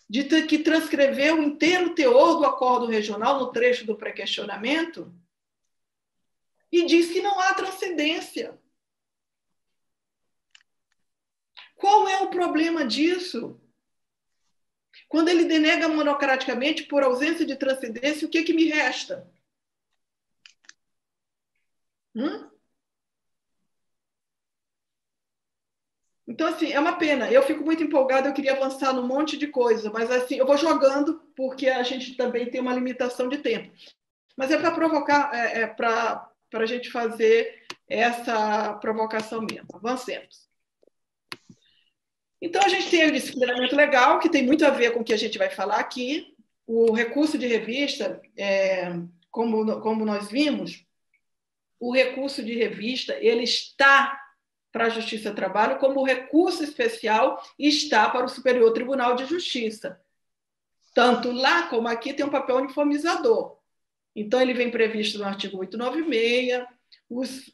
Speaker 1: de ter que transcrever o inteiro teor do acordo regional no trecho do pré-questionamento e diz que não há transcendência. Qual é o problema disso? Quando ele denega monocraticamente por ausência de transcendência, o que me resta? Então, assim, é uma pena. Eu fico muito empolgada, eu queria avançar num monte de coisa, mas assim, eu vou jogando porque a gente também tem uma limitação de tempo. Mas é para provocar, para a gente fazer essa provocação mesmo. Avancemos. Então, a gente tem o disciplinamento legal, que tem muito a ver com o que a gente vai falar aqui. O recurso de revista, como nós vimos, o recurso de revista ele está para a Justiça do Trabalho, como o recurso especial está para o Superior Tribunal de Justiça. Tanto lá como aqui tem um papel uniformizador. Então, ele vem previsto no artigo 896,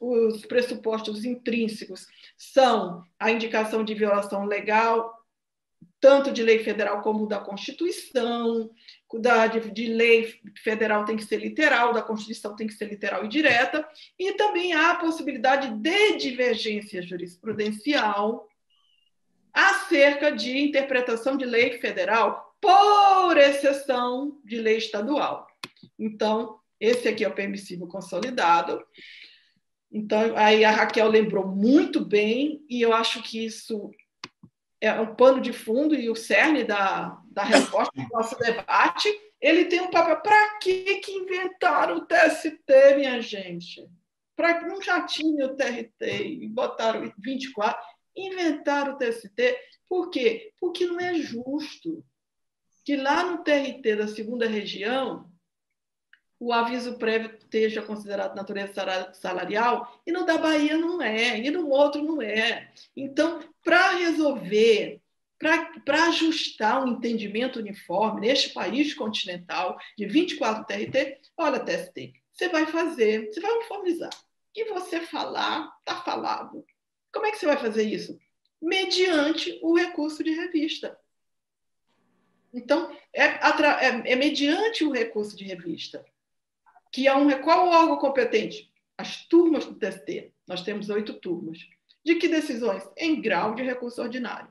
Speaker 1: os pressupostos intrínsecos são a indicação de violação legal, tanto de lei federal como da Constituição, de lei federal tem que ser literal, da Constituição tem que ser literal e direta, e também há a possibilidade de divergência jurisprudencial acerca de interpretação de lei federal, por exceção de lei estadual. Então, esse aqui é o permissivo consolidado. Então, aí a Raquel lembrou muito bem, e eu acho que isso é um pano de fundo e o cerne da resposta do nosso debate. Ele tem um papel. Para que inventaram o TST, minha gente? Para que não já tinha o TRT e botaram 24? Inventaram o TST. Por quê? Porque não é justo que lá no TRT da segunda região o aviso prévio esteja considerado de natureza salarial, e no da Bahia não é, e no outro não é. Então, para resolver, para ajustar um entendimento uniforme neste país continental de 24 TRT, olha, TST, você vai fazer, você vai uniformizar. E você falar, está falado. Como é que você vai fazer isso? Mediante o recurso de revista. Então, é mediante o recurso de revista. Que qual o órgão competente? As turmas do TST. Nós temos 8 turmas. De que decisões? Em grau de recurso ordinário.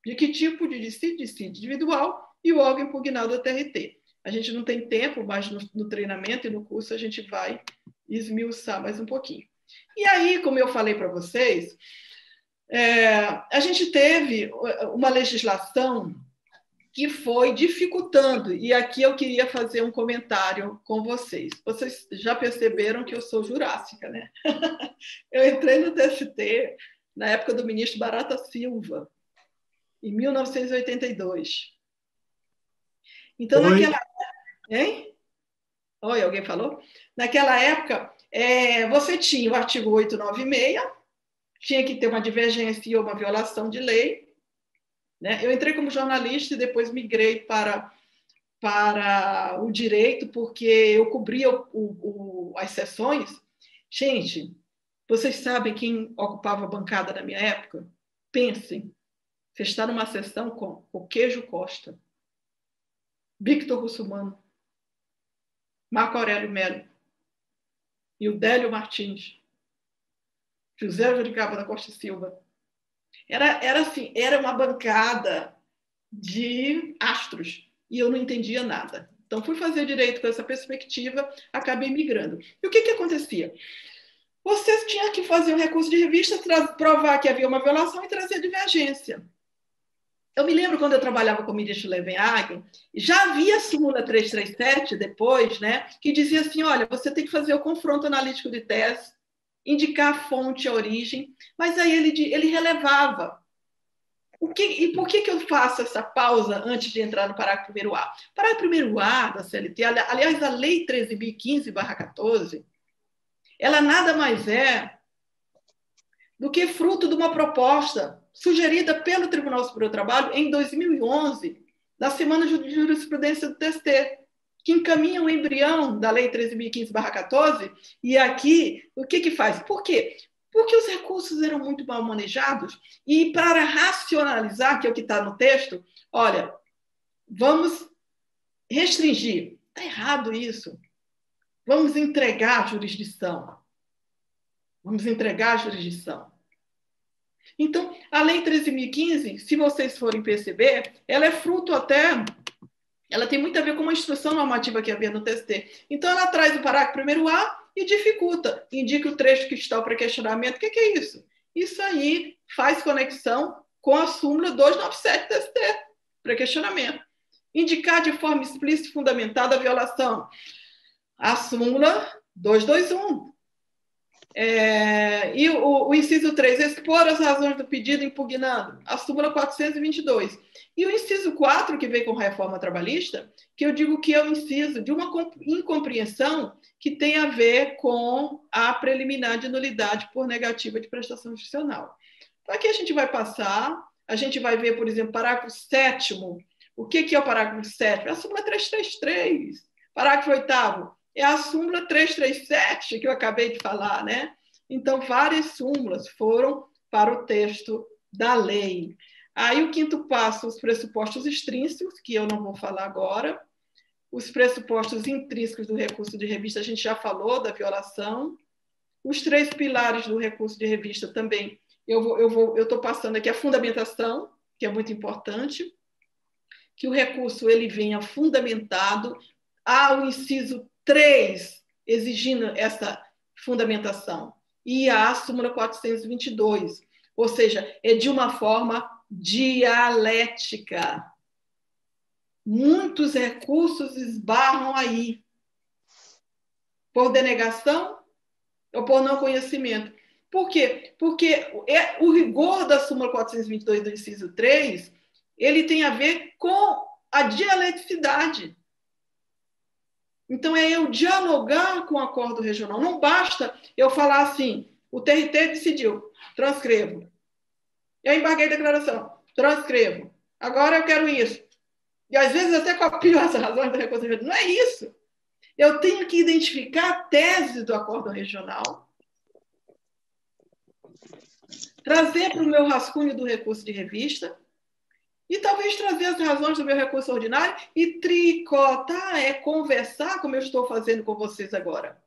Speaker 1: De que tipo de dissídio individual e o órgão impugnado da TRT. A gente não tem tempo, mas no treinamento e no curso a gente vai esmiuçar mais um pouquinho. E aí, como eu falei para vocês, a gente teve uma legislação que foi dificultando, e aqui eu queria fazer um comentário com vocês. Vocês já perceberam que eu sou jurássica, né? Eu entrei no TST na época do ministro Barata Silva, em 1982. Então, naquela... Hein? Oi, alguém falou? Naquela época, você tinha o artigo 896, tinha que ter uma divergência ou uma violação de lei. Eu entrei como jornalista e depois migrei para o direito, porque eu cobria as sessões. Gente, vocês sabem quem ocupava a bancada na minha época? Pensem, você está numa sessão com o Queijo Costa, Victor Russumano, Marco Aurélio Melo, Ildélio Martins, José Juricaba da Costa Silva. Era uma bancada de astros e eu não entendia nada. Então, fui fazer direito com essa perspectiva, acabei migrando. E o que acontecia? Vocês tinham que fazer um recurso de revista, provar que havia uma violação e trazer divergência. Eu me lembro quando eu trabalhava com o ministro Leuvenhagen, já havia a súmula 337 depois, que dizia assim, olha, você tem que fazer o confronto analítico de tese, indicar a fonte, a origem, mas aí ele relevava. E por que eu faço essa pausa antes de entrar no parágrafo 1º A? O parágrafo 1º A da CLT, aliás, a Lei 13.015/14, ela nada mais é do que fruto de uma proposta sugerida pelo Tribunal Superior do Trabalho em 2011, na Semana de Jurisprudência do TST, que encaminha o embrião da Lei 13.015/14, e aqui, o que faz? Por quê? Porque os recursos eram muito mal manejados, e para racionalizar, que é o que está no texto, olha, vamos restringir. Está errado isso. Vamos entregar a jurisdição. Vamos entregar a jurisdição. Então, a Lei 13.015, se vocês forem perceber, ela é fruto até... Ela tem muito a ver com uma instrução normativa que havia no TST. Então, ela traz o parágrafo 1º A e dificulta. Indique o trecho que está o pré-questionamento. O que é isso? Isso aí faz conexão com a súmula 297 do TST, pré-questionamento. Indicar de forma explícita e fundamentada a violação. A súmula 221. E o inciso 3, expor as razões do pedido impugnando, a súmula 422. E o inciso 4, que vem com reforma trabalhista, que eu digo que é o inciso de uma incompreensão que tem a ver com a preliminar de nulidade por negativa de prestação institucional. Então, aqui a gente vai passar, a gente vai ver, por exemplo, parágrafo 7º. O que é o parágrafo 7º? É a súmula 333. Parágrafo 8º. É a súmula 337, que eu acabei de falar, né? Então, várias súmulas foram para o texto da lei. Aí, o 5º passo, os pressupostos extrínsecos, que eu não vou falar agora. Os pressupostos intrínsecos do recurso de revista, a gente já falou da violação. Os 3 pilares do recurso de revista também, eu estou passando aqui a fundamentação, que é muito importante, que o recurso ele venha fundamentado ao inciso 3, exigindo essa fundamentação, e a súmula 422, ou seja, é de uma forma dialética. Muitos recursos esbarram aí, por denegação ou por não conhecimento. Por quê? Porque o rigor da súmula 422 do inciso 3, ele tem a ver com a dialeticidade. Então, é eu dialogar com o acordo regional. Não basta eu falar assim, o TRT decidiu, transcrevo. Eu embarguei a declaração, transcrevo. Agora eu quero isso. E, às vezes, até copio as razões do recurso regional. Não é isso. Eu tenho que identificar a tese do acordo regional, trazer para o meu rascunho do recurso de revista e talvez trazer as razões do meu recurso ordinário e tricotar, conversar, como eu estou fazendo com vocês agora.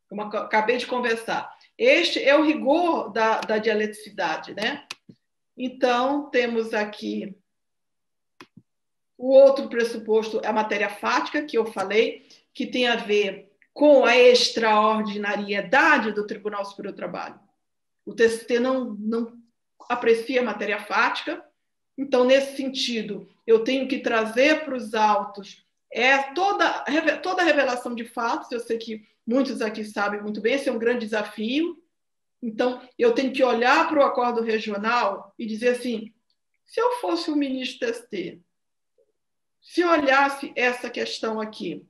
Speaker 1: Como eu acabei de conversar. Este é o rigor da dialeticidade, né? Então, temos aqui o outro pressuposto, a matéria fática, que eu falei, que tem a ver com a extraordinariedade do Tribunal Superior do Trabalho. O TST não aprecia a matéria fática, então, nesse sentido, eu tenho que trazer para os autos toda a revelação de fatos. Eu sei que muitos aqui sabem muito bem, esse é um grande desafio. Então, eu tenho que olhar para o acordo regional e dizer assim, se eu fosse o ministro do TST, se eu olhasse essa questão aqui,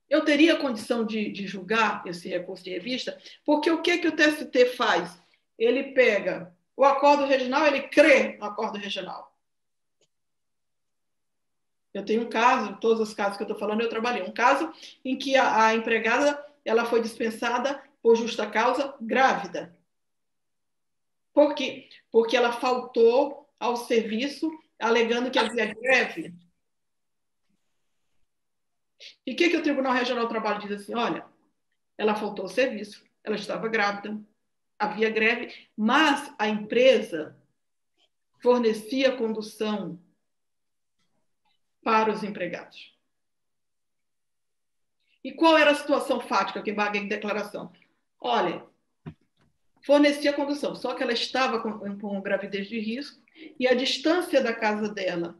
Speaker 1: eu teria condição de julgar esse recurso de revista? Porque o que o TST faz? Ele pega o acordo regional, ele crê no acordo regional. Eu tenho um caso, todos os casos que eu estou falando, eu trabalhei. Um caso em que a empregada ela foi dispensada por justa causa grávida. Por quê? Porque ela faltou ao serviço alegando que havia greve. E o que o Tribunal Regional do Trabalho diz assim? Olha, ela faltou ao serviço, ela estava grávida, havia greve, mas a empresa fornecia condução para os empregados. E qual era a situação fática que embarguei em declaração? Olha, fornecia condução, só que ela estava com gravidez de risco e a distância da casa dela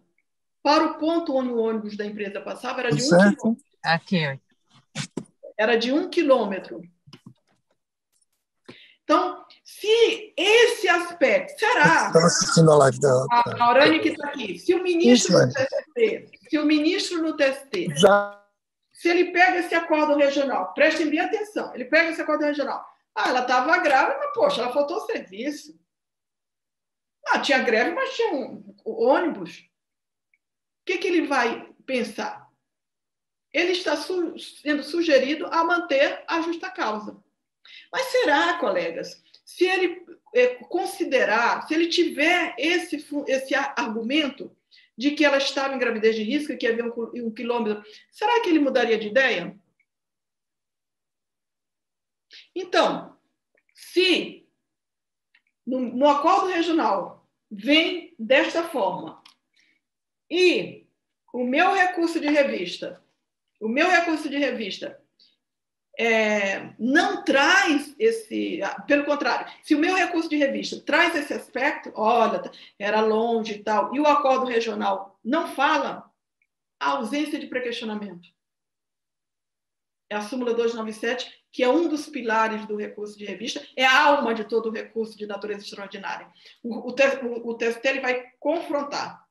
Speaker 1: para o ponto onde o ônibus da empresa passava era de 1 quilômetro.
Speaker 10: Aqui.
Speaker 1: Era de 1 quilômetro. Então, se esse aspecto, será?
Speaker 11: Estava assistindo a live da...
Speaker 1: A Aurane que está aqui. Se o ministro no TST, se ele pega esse acordo regional, prestem bem atenção, ele pega esse acordo regional, ela estava grávida, mas, poxa, ela faltou serviço. Tinha greve, mas tinha um ônibus. O que ele vai pensar? Ele está sendo sugerido a manter a justa causa. Mas será, colegas, se ele considerar, se ele tiver esse argumento de que ela estava em gravidez de risco e que havia 1 quilômetro, será que ele mudaria de ideia? Então, se no acordo regional vem desta forma e o meu recurso de revista não traz esse... Pelo contrário, se o meu recurso de revista traz esse aspecto, olha, era longe e tal, e o acordo regional não fala, a ausência de pré-questionamento. É a súmula 297, que é um dos pilares do recurso de revista, é a alma de todo o recurso de natureza extraordinária. O TST ele vai confrontar,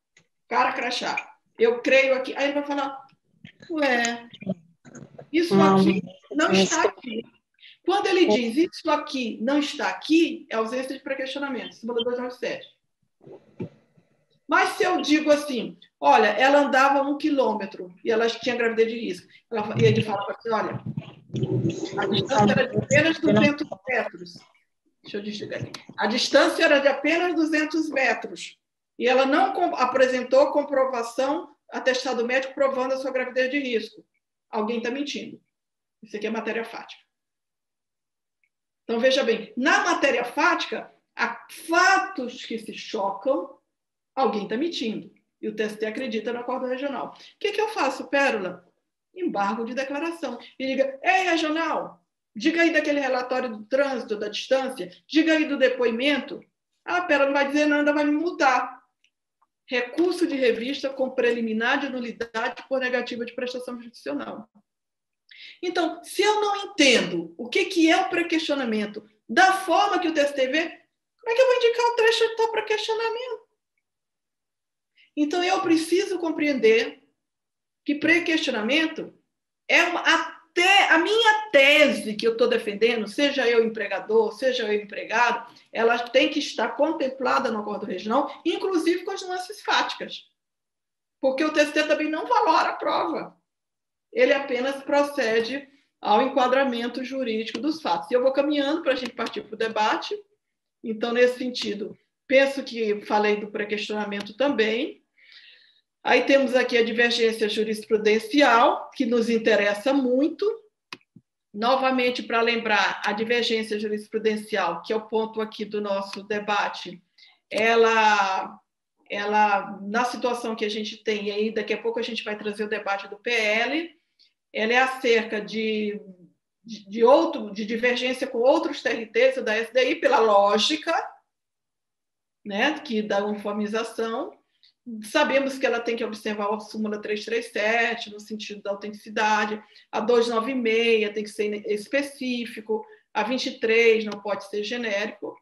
Speaker 1: cara crachá. Eu creio aqui. Aí ele vai falar, isso aqui não está aqui. Quando ele diz isso aqui não está aqui, é ausência de pré-questionamento, súmula 297. Mas se eu digo assim, olha, ela andava 1 quilômetro e ela tinha gravidez de risco, e ele fala assim, olha, a distância era de apenas 200 metros. Deixa eu desligar aqui. A distância era de apenas 200 metros. E ela não apresentou comprovação, atestado médico provando a sua gravidez de risco. Alguém está mentindo. Isso aqui é matéria fática. Então, veja bem, na matéria fática, há fatos que se chocam, alguém está mentindo. E o TST acredita no acordo regional. O que eu faço, Pérola? Embargo de declaração. E diga, ei, regional, diga aí daquele relatório do trânsito, da distância, diga aí do depoimento. Ah, Pérola não vai dizer nada, vai me mudar. Recurso de revista com preliminar de nulidade por negativa de prestação jurisdicional. Então, se eu não entendo o que é o pré-questionamento da forma que o TST vê, como é que eu vou indicar o trecho que está para questionamento? Então, eu preciso compreender que pré-questionamento é até a minha tese que eu estou defendendo, seja eu empregador, seja eu empregado, ela tem que estar contemplada no acordo regional, inclusive com as nuances fáticas. Porque o TST também não valora a prova. Ele apenas procede ao enquadramento jurídico dos fatos. E eu vou caminhando para a gente partir para o debate. Então, nesse sentido, penso que falei do pré-questionamento também. Aí temos aqui a divergência jurisprudencial, que nos interessa muito. Novamente, para lembrar, a divergência jurisprudencial, que é o ponto aqui do nosso debate, ela na situação que a gente tem, e aí daqui a pouco a gente vai trazer o debate do PL, ela é acerca de divergência com outros TRTs da SDI, pela lógica, né, que da uniformização. Sabemos que ela tem que observar a súmula 337, no sentido da autenticidade, a 296 tem que ser específico, a 23 não pode ser genérico.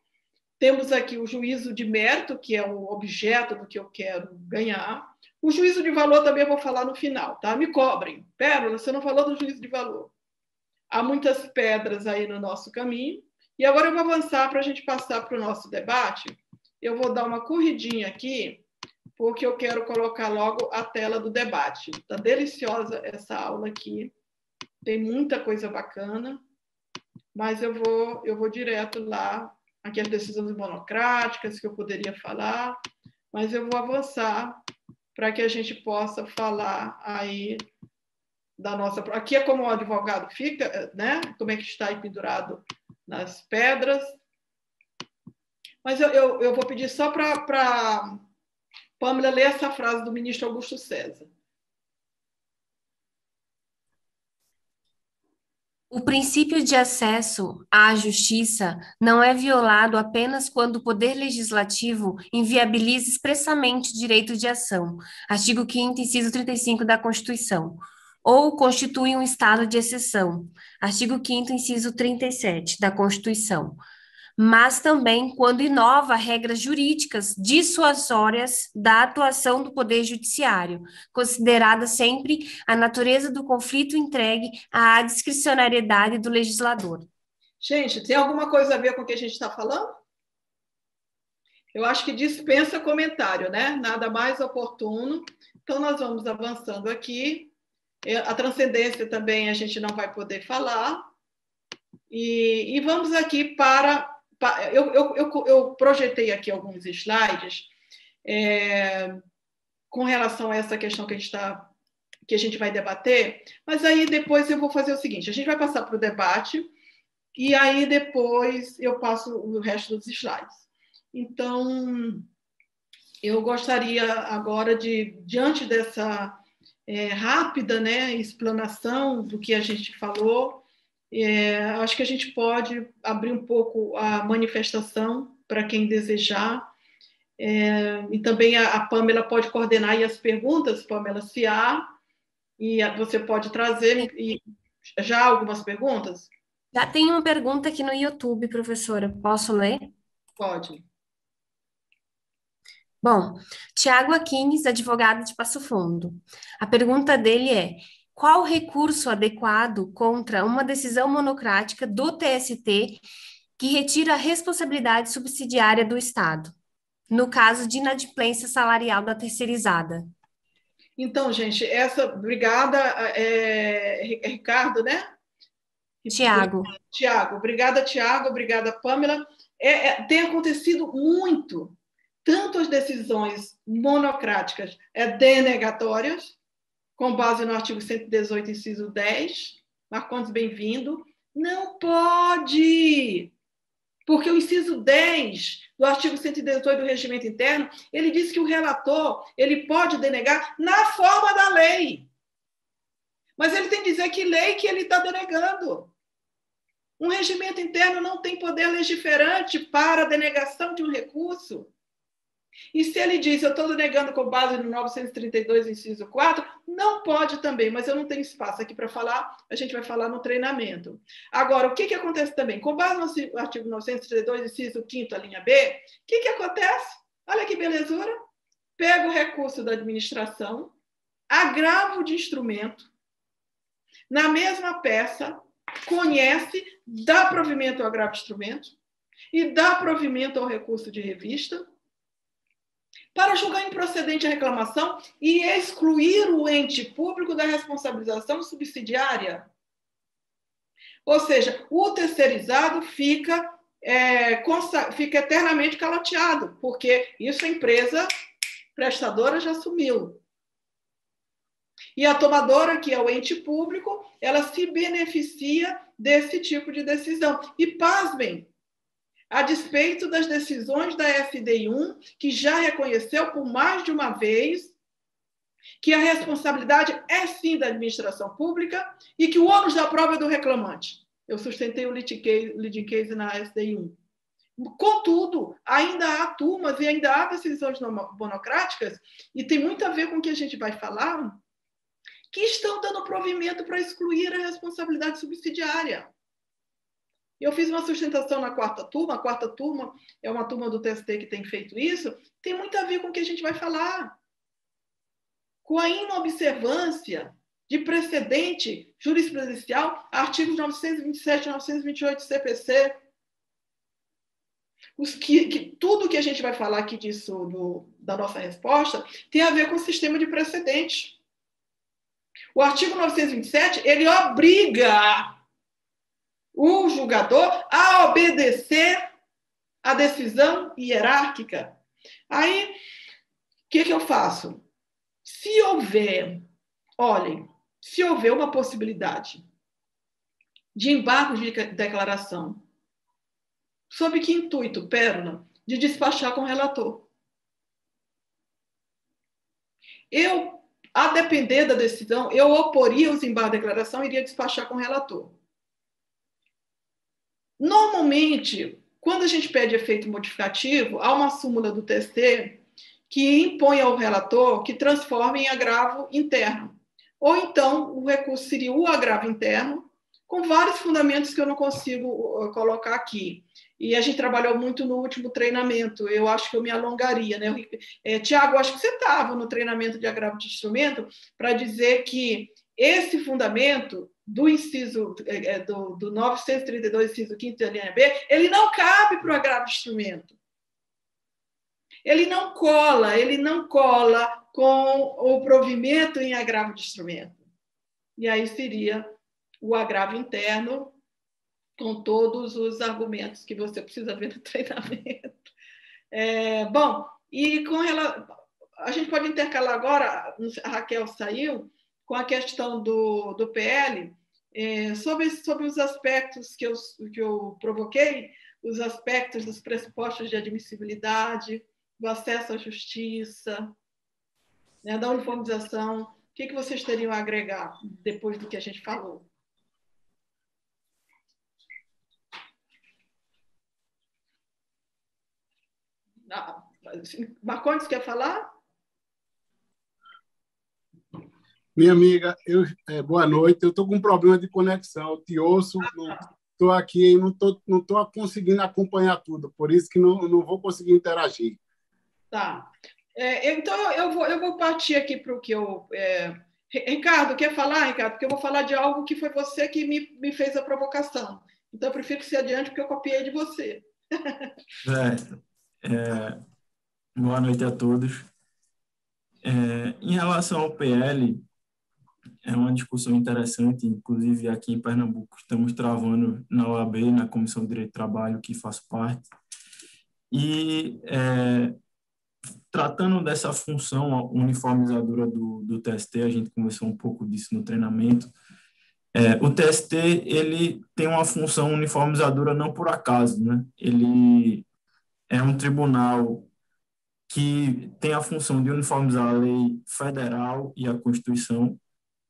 Speaker 1: Temos aqui o juízo de mérito, que é o objeto do que eu quero ganhar. O juízo de valor também eu vou falar no final, tá? Me cobrem. Pérola, você não falou do juízo de valor. Há muitas pedras aí no nosso caminho. E agora eu vou avançar para a gente passar para o nosso debate. Eu vou dar uma corridinha aqui, porque eu quero colocar logo a tela do debate. Está deliciosa essa aula aqui. Tem muita coisa bacana, mas eu vou direto lá. Aqui as decisões monocráticas que eu poderia falar, mas eu vou avançar para que a gente possa falar aí da nossa... Aqui é como o advogado fica, né? Como é que está aí pendurado nas pedras. Mas eu vou pedir só para Pâmela ler essa frase do ministro Augusto César.
Speaker 5: O princípio de acesso à justiça não é violado apenas quando o Poder Legislativo inviabiliza expressamente o direito de ação, artigo 5º, inciso 35 da Constituição, ou constitui um estado de exceção, artigo 5º, inciso 37 da Constituição, mas também quando inova regras jurídicas dissuasórias da atuação do Poder Judiciário, considerada sempre a natureza do conflito entregue à discricionariedade do legislador.
Speaker 1: Gente, tem alguma coisa a ver com o que a gente está falando? Eu acho que dispensa comentário, né? Nada mais oportuno. Então, nós vamos avançando aqui. A transcendência também a gente não vai poder falar. E vamos aqui para... Eu projetei aqui alguns slides com relação a essa questão que a gente vai debater, mas aí depois eu vou fazer o seguinte, a gente vai passar para o debate e aí depois eu passo o resto dos slides. Então, eu gostaria agora diante dessa rápida, né, explanação do que a gente falou, Acho que a gente pode abrir um pouco a manifestação para quem desejar. E também a Pamela pode coordenar aí as perguntas, Pamela, se há, e você pode trazer já algumas perguntas?
Speaker 5: Já tem uma pergunta aqui no YouTube, professora. Posso ler?
Speaker 1: Pode.
Speaker 5: Bom, Tiago Aquines, advogado de Passo Fundo. A pergunta dele é: qual o recurso adequado contra uma decisão monocrática do TST que retira a responsabilidade subsidiária do Estado, no caso de inadimplência salarial da terceirizada?
Speaker 1: Então, gente, obrigada, Ricardo, né?
Speaker 5: Tiago.
Speaker 1: Tiago, obrigada, Pamela. Tem acontecido muito, tanto as decisões monocráticas denegatórias, com base no artigo 118, inciso 10, Marcondes, bem-vindo, não pode, porque o inciso 10 do artigo 118 do Regimento Interno, ele diz que o relator ele pode denegar na forma da lei. Mas ele tem que dizer que lei que ele está denegando. Um regimento interno não tem poder legiferante para a denegação de um recurso. E se ele diz, eu estou denegando com base no 932, inciso 4, não pode também, mas eu não tenho espaço aqui para falar, a gente vai falar no treinamento. Agora, o que acontece também? Com base no artigo 932, inciso 5º, a linha B, o que acontece? Olha que belezura. Pega o recurso da administração, agravo de instrumento, na mesma peça, conhece, dá provimento ao agravo de instrumento e dá provimento ao recurso de revista para julgar improcedente a reclamação e excluir o ente público da responsabilização subsidiária. Ou seja, o terceirizado fica eternamente caloteado, porque isso a empresa prestadora já assumiu. E a tomadora, que é o ente público, ela se beneficia desse tipo de decisão. E, pasmem, a despeito das decisões da FDI1, que já reconheceu por mais de uma vez que a responsabilidade é sim da administração pública e que o ônus da prova é do reclamante. Eu sustentei o leading case na FDI1. Contudo, ainda há turmas e ainda há decisões monocráticas, e tem muito a ver com o que a gente vai falar, que estão dando provimento para excluir a responsabilidade subsidiária. Eu fiz uma sustentação na quarta turma, a quarta turma é uma turma do TST que tem feito isso, tem muito a ver com o que a gente vai falar. Com a inobservância de precedente jurisprudencial, artigos 927 e 928 do CPC. Tudo que a gente vai falar aqui disso, da nossa resposta, tem a ver com o sistema de precedente. O artigo 927, ele obriga o julgador a obedecer à decisão hierárquica. Aí, o que eu faço? Se houver uma possibilidade de embargo de declaração, sob que intuito, Pérola? De despachar com o relator. A depender da decisão, eu oporia os embargos de declaração e iria despachar com o relator. Normalmente, quando a gente pede efeito modificativo, há uma súmula do TST que impõe ao relator que transforme em agravo interno. Ou então, o recurso seria o agravo interno, com vários fundamentos que eu não consigo colocar aqui. E a gente trabalhou muito no último treinamento, eu acho que eu me alongaria, né? Tiago, acho que você estava no treinamento de agravo de instrumento para dizer que esse fundamento do inciso do 932, inciso 5º da linha B, ele não cabe para o agravo de instrumento. Ele não cola com o provimento em agravo de instrumento. E aí seria o agravo interno, com todos os argumentos que você precisa ver no treinamento. Bom, e a gente pode intercalar agora, a Raquel saiu, com a questão do PL, sobre os aspectos que eu provoquei, os aspectos dos pressupostos de admissibilidade, do acesso à justiça, né, da uniformização. O que vocês teriam a agregar depois do que a gente falou? Marcondes, quer falar?
Speaker 11: Minha amiga, boa noite. Eu estou com um problema de conexão. Eu te ouço, estou aqui e não tô conseguindo acompanhar tudo, por isso que não vou conseguir interagir.
Speaker 1: Tá. Então, eu vou partir aqui para o que eu... Ricardo, quer falar, Ricardo? Porque eu vou falar de algo que foi você que me fez a provocação. Então, eu prefiro que você adiante, porque eu copiei de você.
Speaker 3: Boa noite a todos. Em relação ao PL, é uma discussão interessante, inclusive aqui em Pernambuco estamos travando na OAB, na Comissão de Direito do Trabalho, que faço parte, e tratando dessa função uniformizadora do TST, a gente conversou um pouco disso no treinamento. O TST ele tem uma função uniformizadora não por acaso, né? Ele é um tribunal que tem a função de uniformizar a lei federal e a Constituição,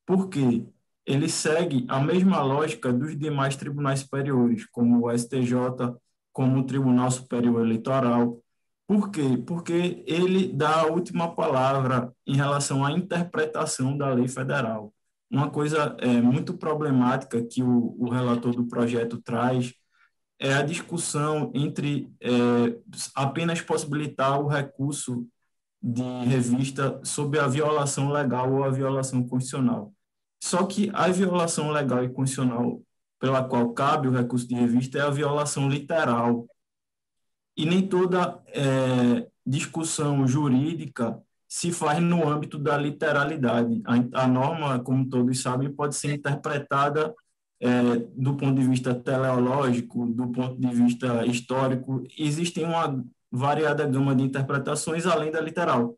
Speaker 3: porque ele segue a mesma lógica dos demais tribunais superiores, como o STJ, como o Tribunal Superior Eleitoral. Por quê? Porque ele dá a última palavra em relação à interpretação da lei federal. Uma coisa muito problemática que o relator do projeto traz é a discussão entre apenas possibilitar o recurso de revista sobre a violação legal ou a violação constitucional. Só que a violação legal e constitucional pela qual cabe o recurso de revista é a violação literal. E nem toda discussão jurídica se faz no âmbito da literalidade. A norma, como todos sabem, pode ser interpretada do ponto de vista teleológico, do ponto de vista histórico. Existem uma variada gama de interpretações além da literal.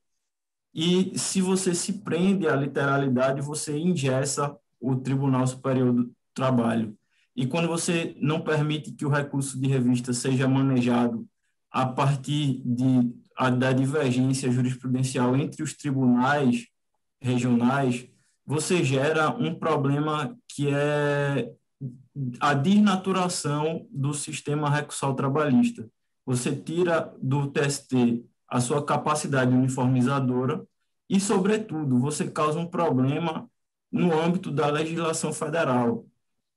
Speaker 3: E se você se prende à literalidade, você engessa o Tribunal Superior do Trabalho. E quando você não permite que o recurso de revista seja manejado a partir da divergência jurisprudencial entre os tribunais regionais, você gera um problema que é a desnaturação do sistema recursal trabalhista. Você tira do TST a sua capacidade uniformizadora e, sobretudo, você causa um problema no âmbito da legislação federal.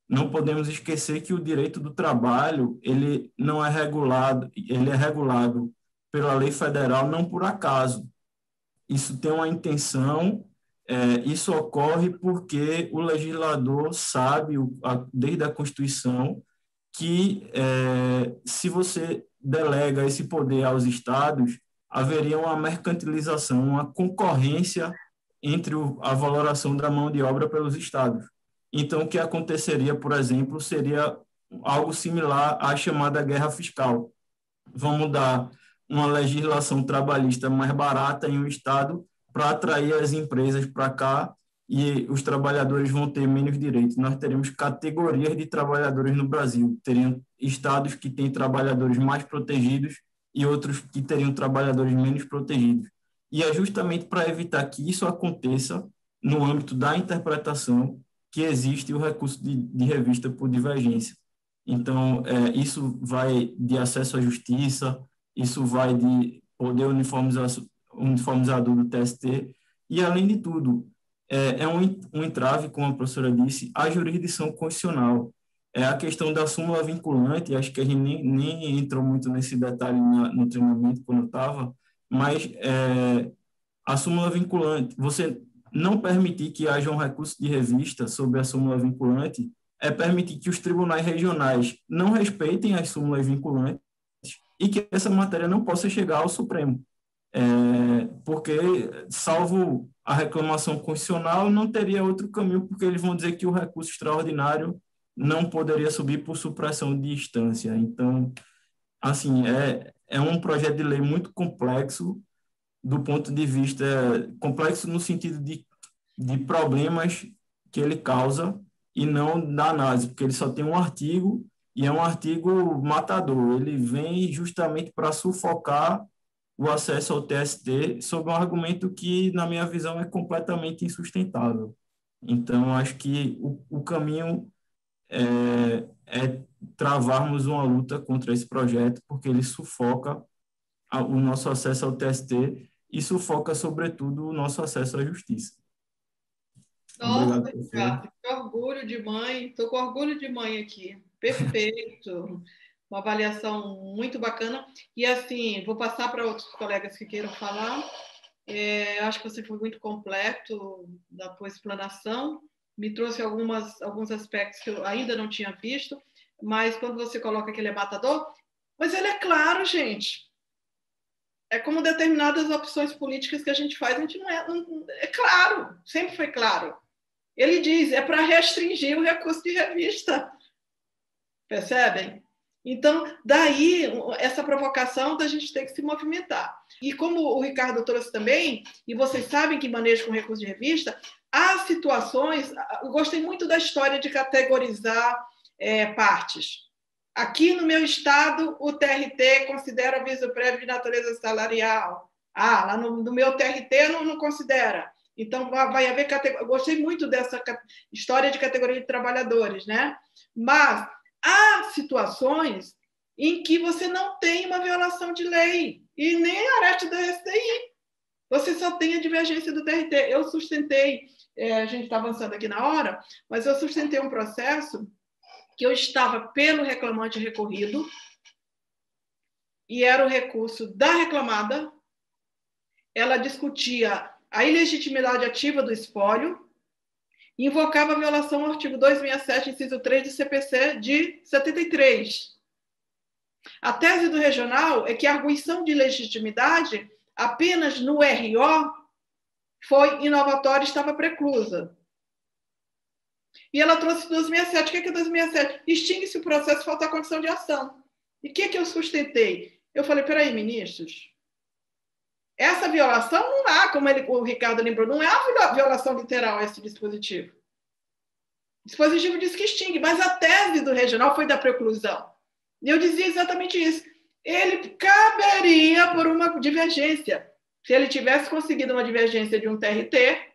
Speaker 3: Não podemos esquecer que o direito do trabalho ele não é regulado, ele é regulado pela lei federal não por acaso. Isso tem uma intenção, isso ocorre porque o legislador sabe, desde a Constituição, que se você delega esse poder aos estados, haveria uma mercantilização, uma concorrência entre a valoração da mão de obra pelos estados. Então, o que aconteceria, por exemplo, seria algo similar à chamada guerra fiscal. Vamos dar uma legislação trabalhista mais barata em um estado para atrair as empresas para cá e os trabalhadores vão ter menos direitos. Nós teremos categorias de trabalhadores no Brasil. Teriam estados que têm trabalhadores mais protegidos e outros que teriam trabalhadores menos protegidos. E é justamente para evitar que isso aconteça no âmbito da interpretação que existe o recurso de revista por divergência. Então, isso vai de acesso à justiça, isso vai de poder uniformizador do TST, e, além de tudo, é um entrave, como a professora disse, à jurisdição constitucional. É a questão da súmula vinculante, acho que a gente nem entrou muito nesse detalhe no treinamento quando eu estava, mas a súmula vinculante, você não permitir que haja um recurso de revista sobre a súmula vinculante é permitir que os tribunais regionais não respeitem as súmulas vinculantes e que essa matéria não possa chegar ao Supremo. Porque, salvo a reclamação constitucional, não teria outro caminho, porque eles vão dizer que o recurso extraordinário não poderia subir por supressão de instância. Então, assim, é um projeto de lei muito complexo, do ponto de vista complexo no sentido de problemas que ele causa e não da análise, porque ele só tem um artigo e é um artigo matador. Ele vem justamente para sufocar o acesso ao TST sob um argumento que, na minha visão, é completamente insustentável. Então, acho que o caminho é travarmos uma luta contra esse projeto, porque ele sufoca o nosso acesso ao TST e sufoca, sobretudo, o nosso acesso à justiça.
Speaker 1: Nossa,
Speaker 3: Obrigado, professor.
Speaker 1: Ricardo, que orgulho de mãe. Estou com orgulho de mãe aqui. Perfeito. Uma avaliação muito bacana. E, assim, vou passar para outros colegas que queiram falar. Acho que você foi muito completo da tua explanação. Me trouxe alguns aspectos que eu ainda não tinha visto, mas quando você coloca que ele é matador, mas ele é claro, gente. É como determinadas opções políticas que a gente faz, a gente é claro, sempre foi claro. Ele diz, é para restringir o recurso de revista. Percebem? Então, daí, essa provocação da gente ter que se movimentar. E como o Ricardo trouxe também, e vocês sabem que manejo com recurso de revista, há situações... Eu gostei muito da história de categorizar partes. Aqui no meu estado, o TRT considera aviso prévio de natureza salarial. Lá no meu TRT não considera. Então, vai haver categoria. Eu gostei muito dessa história de categoria de trabalhadores, né? Mas há situações em que você não tem uma violação de lei e nem a arete do STI. Você só tem a divergência do TRT. Eu sustentei, a gente está avançando aqui na hora, mas eu sustentei um processo que eu estava pelo reclamante recorrido e era o recurso da reclamada. Ela discutia a ilegitimidade ativa do espólio e invocava a violação ao artigo 267, inciso 3 do CPC de 73. A tese do regional é que a arguição de ilegitimidade apenas no RO foi inovatória e estava preclusa. E ela trouxe 267. O que é 267? Extingue-se o processo, falta a condição de ação. E o que eu sustentei? Eu falei, peraí, ministros, essa violação não há, como o Ricardo lembrou, não é a violação literal esse dispositivo. O dispositivo diz que extingue, mas a tese do regional foi da preclusão. E eu dizia exatamente isso. Ele caberia por uma divergência. Se ele tivesse conseguido uma divergência de um TRT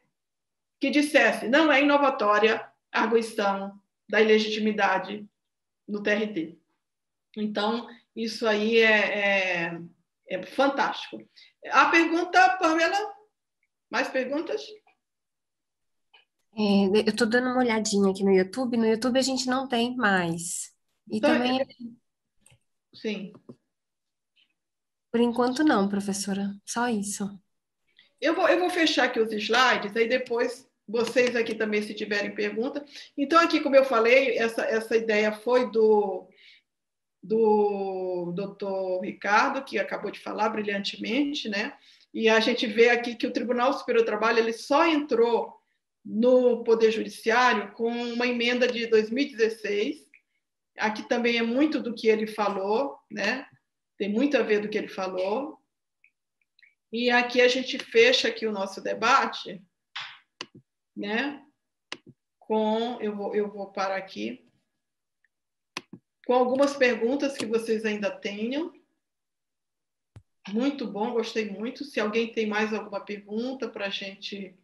Speaker 1: que dissesse não é inovatória a arguição da ilegitimidade no TRT. Então, isso aí é fantástico. A pergunta, Pamela? Mais perguntas?
Speaker 5: Eu estou dando uma olhadinha aqui no YouTube. No YouTube a gente não tem mais. E
Speaker 1: Então,
Speaker 5: também,
Speaker 1: sim.
Speaker 5: por enquanto, não, professora. Só isso.
Speaker 1: Eu vou fechar aqui os slides, aí depois vocês aqui também, se tiverem pergunta. Então, aqui, como eu falei, essa ideia foi do doutor Ricardo, que acabou de falar brilhantemente, né? E a gente vê aqui que o Tribunal Superior do Trabalho ele só entrou no Poder Judiciário com uma emenda de 2016. Aqui também é muito do que ele falou, né? Tem muito a ver do que ele falou. E aqui a gente fecha aqui o nosso debate, né? Eu vou parar aqui com algumas perguntas que vocês ainda tenham. Muito bom, gostei muito. Se alguém tem mais alguma pergunta para a gente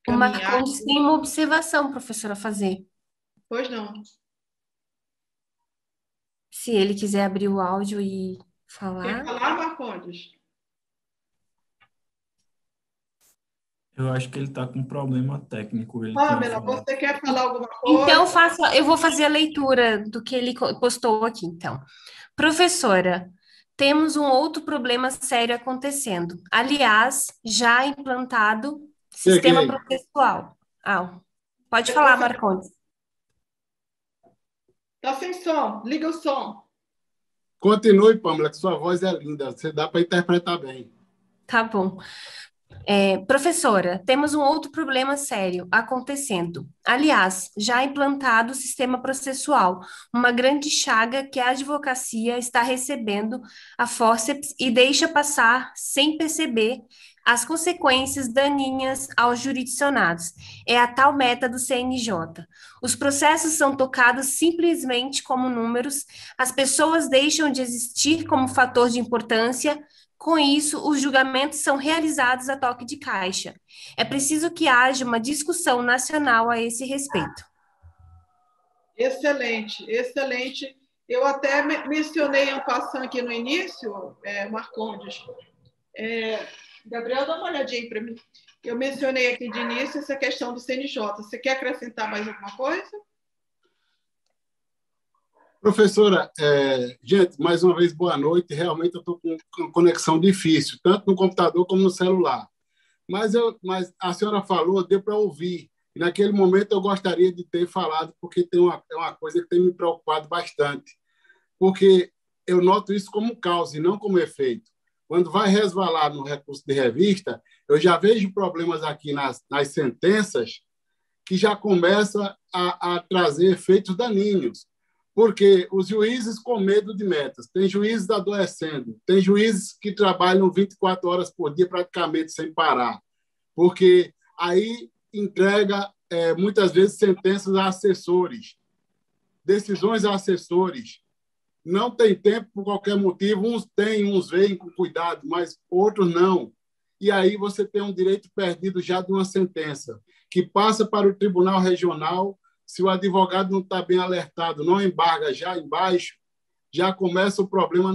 Speaker 5: O
Speaker 1: caminhar.
Speaker 5: Marcondes tem uma observação, professora, a fazer.
Speaker 1: Pois não.
Speaker 5: Se ele quiser abrir o áudio e
Speaker 1: Quer
Speaker 5: falar.
Speaker 1: falar, Marcondes?
Speaker 3: Eu acho que ele está com um problema técnico. Ele
Speaker 1: Pamela,
Speaker 3: tinha falado.
Speaker 1: você quer falar alguma coisa?
Speaker 5: Então, eu vou fazer a leitura do que ele postou aqui, então. Professora, temos um outro problema sério acontecendo. Aliás, já implantado sistema processual. Pode falar, Marcondes.
Speaker 1: Está sem som. Liga o som.
Speaker 11: Continue, Pamela, que sua voz é linda. Você dá para interpretar bem.
Speaker 5: Tá bom. Professora, temos um outro problema sério acontecendo. Aliás, já implantado o sistema processual, uma grande chaga que a advocacia está recebendo a fórceps e deixa passar sem perceber as consequências daninhas aos jurisdicionados. É a tal meta do CNJ. Os processos são tocados simplesmente como números, as pessoas deixam de existir como fator de importância. Com isso, os julgamentos são realizados a toque de caixa. É preciso que haja uma discussão nacional a esse respeito.
Speaker 1: Excelente, excelente Eu até mencionei um passando aqui no início, Marcondes. Gabriel, dá uma olhadinha aí para mim. Eu mencionei aqui de início essa questão do CNJ. Você quer acrescentar mais alguma coisa?
Speaker 11: Professora, gente, mais uma vez, boa noite. Realmente eu estou com conexão difícil, tanto no computador como no celular. Mas a senhora falou, deu para ouvir. E naquele momento eu gostaria de ter falado, porque tem uma coisa que tem me preocupado bastante. Porque eu noto isso como causa e não como efeito. Quando vai resvalar no recurso de revista, eu já vejo problemas aqui nas sentenças que já começam a trazer efeitos daninhos. Porque os juízes com medo de metas, tem juízes adoecendo, tem juízes que trabalham 24 horas por dia praticamente sem parar, porque aí entrega, muitas vezes, sentenças a assessores, decisões a assessores. Não tem tempo por qualquer motivo, uns têm, uns veem com cuidado, mas outros não. E aí você tem um direito perdido já de uma sentença, que passa para o Tribunal Regional. Se o advogado não está bem alertado, não embarga já embaixo, já começa o problema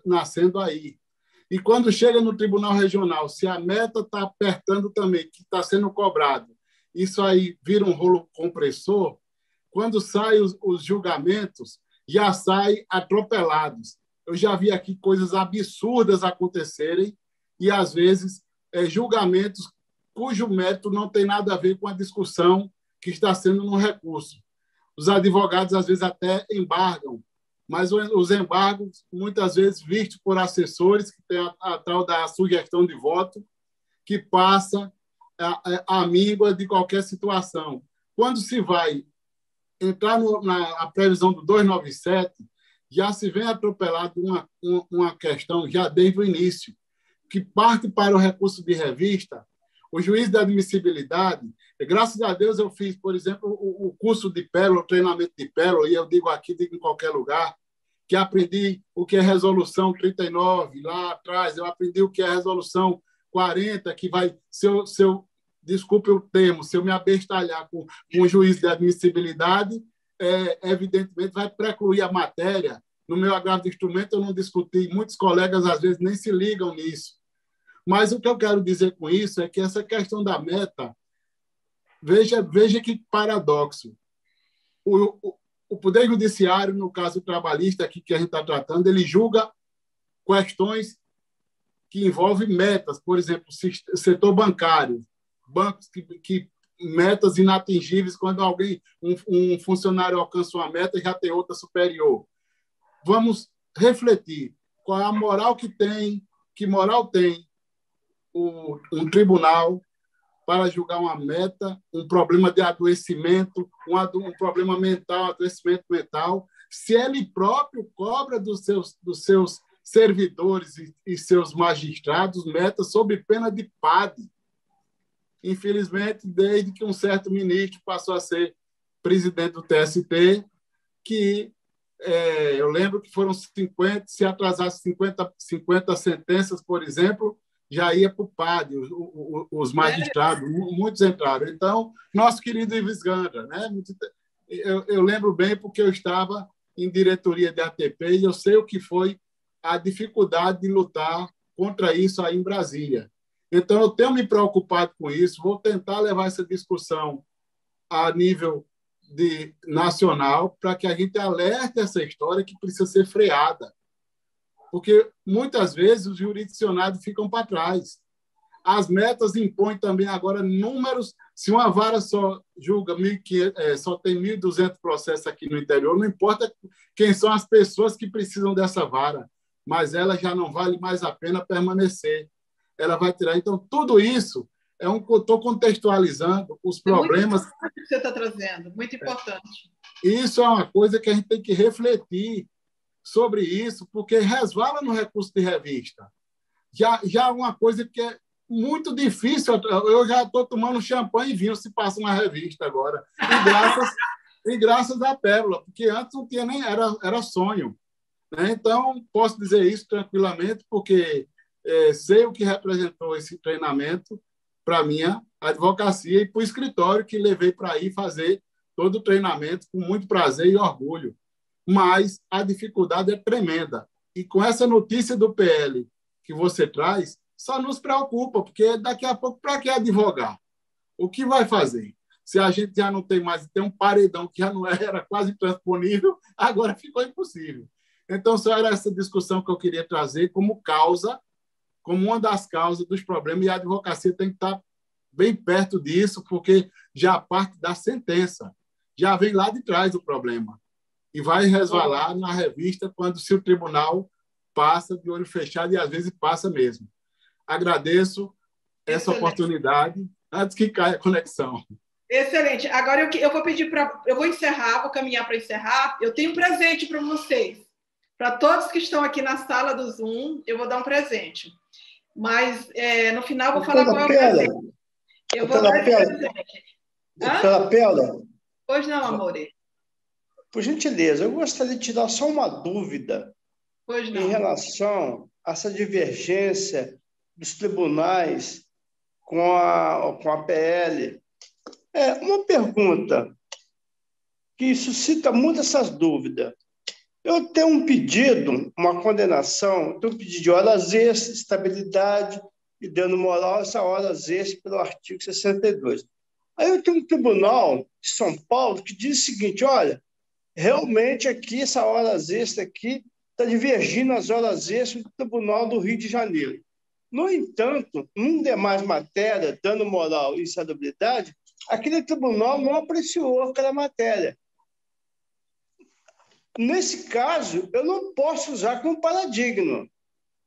Speaker 11: nascendo aí. E quando chega no Tribunal Regional, se a meta está apertando também, que está sendo cobrado, isso aí vira um rolo compressor, quando saem os julgamentos, já saem atropelados. Eu já vi aqui coisas absurdas acontecerem e, às vezes, julgamentos cujo mérito não tem nada a ver com a discussão que está sendo no recurso. Os advogados, às vezes, até embargam, mas os embargos, muitas vezes, vistos por assessores, que tem a tal da sugestão de voto, que passa a míngua de qualquer situação. Quando se vai entrar na previsão do 297, já se vem atropelado uma questão, já desde o início, que parte para o recurso de revista. O juiz da admissibilidade, graças a Deus eu fiz, por exemplo, o curso de pérola, o treinamento de pérola, e eu digo aqui, digo em qualquer lugar, que aprendi o que é resolução 39, lá atrás, eu aprendi o que é resolução 40, que vai, desculpe o termo, se eu me abestalhar com o juiz de admissibilidade, evidentemente vai precluir a matéria. No meu agravo de instrumento eu não discuti, muitos colegas às vezes nem se ligam nisso. Mas o que eu quero dizer com isso é que essa questão da meta, veja que paradoxo. O Poder Judiciário, no caso trabalhista aqui que a gente está tratando, ele julga questões que envolvem metas, por exemplo, setor bancário, bancos que metas inatingíveis, quando um funcionário alcança uma meta e já tem outra superior. Vamos refletir qual é a moral que moral tem um tribunal para julgar uma meta, um problema de adoecimento, um problema mental, adoecimento mental, se ele próprio cobra dos seus servidores e seus magistrados metas sob pena de PAD. Infelizmente, desde que um certo ministro passou a ser presidente do TST, que eu lembro que foram 50, se atrasasse 50 sentenças, por exemplo, já ia para o PAD, os magistrados, muitos entraram. Então, nosso querido Ives Gandra, né? Eu lembro bem porque eu estava em diretoria de ATP e eu sei o que foi a dificuldade de lutar contra isso aí em Brasília. Então, eu tenho me preocupado com isso, vou tentar levar essa discussão a nível nacional para que a gente alerte essa história que precisa ser freada. Porque, muitas vezes, os jurisdicionados ficam para trás. As metas impõem também agora números. Se uma vara só julga 1.500, só tem 1.200 processos aqui no interior, não importa quem são as pessoas que precisam dessa vara, mas ela já não vale mais a pena permanecer. Ela vai tirar. Então, tudo isso estou contextualizando os problemas.
Speaker 1: Muito importante que você está trazendo, muito importante.
Speaker 11: Isso é uma coisa que a gente tem que refletir sobre isso, porque resvala no recurso de revista. Já é uma coisa que é muito difícil. Eu já estou tomando champanhe e vinho se passa uma revista agora. E graças à Pérola, porque antes não tinha nem... Era sonho. Né? Então, posso dizer isso tranquilamente, porque sei o que representou esse treinamento para a minha advocacia e para o escritório que levei para aí fazer todo o treinamento com muito prazer e orgulho. mas a dificuldade é tremenda. E com essa notícia do PL que você traz, só nos preocupa, porque daqui a pouco, para que advogar? O que vai fazer? Se a gente já não tem mais, tem um paredão que já não era quase transponível, agora ficou impossível. Então, só era essa discussão que eu queria trazer como causa, como uma das causas dos problemas, e a advocacia tem que estar bem perto disso, porque já parte da sentença, já vem lá de trás o problema, e vai resvalar na revista se o tribunal passa de olho fechado, e às vezes passa mesmo. Agradeço essa oportunidade, antes que caia a conexão.
Speaker 1: Excelente. Agora eu vou pedir eu vou encerrar, vou caminhar para encerrar. Eu tenho um presente para vocês. Para todos que estão aqui na sala do Zoom, eu vou dar um presente. Mas no final eu vou falar qual é o presente. Eu vou dar esse presente.
Speaker 12: Doutora Pérola?
Speaker 1: Pois não, amore.
Speaker 12: Por gentileza, eu gostaria de tirar só uma dúvida em relação a essa divergência dos tribunais com a PL. Uma pergunta que suscita muito essas dúvidas. Eu tenho um pedido, uma condenação, tenho um pedido de horas extras, estabilidade e dano moral, essa horas extras pelo artigo 62. Aí eu tenho um tribunal de São Paulo que diz o seguinte, olha, realmente aqui, essa horas extras aqui está divergindo as horas extras do Tribunal do Rio de Janeiro. No entanto, num demais matéria, dano moral e insalubridade, aquele tribunal não apreciou aquela matéria. Nesse caso, eu não posso usar como paradigma.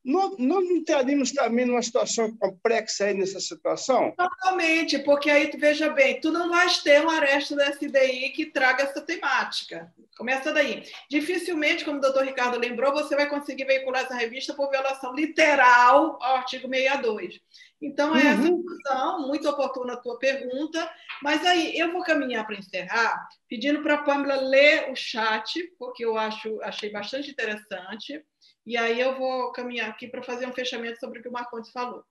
Speaker 12: Nós não estaríamos também numa situação complexa aí nessa situação?
Speaker 1: Totalmente, porque aí, veja bem, tu não vais ter um arresto da SDI que traga essa temática. Começa daí. Dificilmente, como o doutor Ricardo lembrou, você vai conseguir veicular essa revista por violação literal ao artigo 62. Então, essa discussão, muito oportuna a tua pergunta, mas aí eu vou caminhar para encerrar, pedindo para a Pâmela ler o chat, porque eu achei bastante interessante, e aí eu vou caminhar aqui para fazer um fechamento sobre o que o Marcondes falou.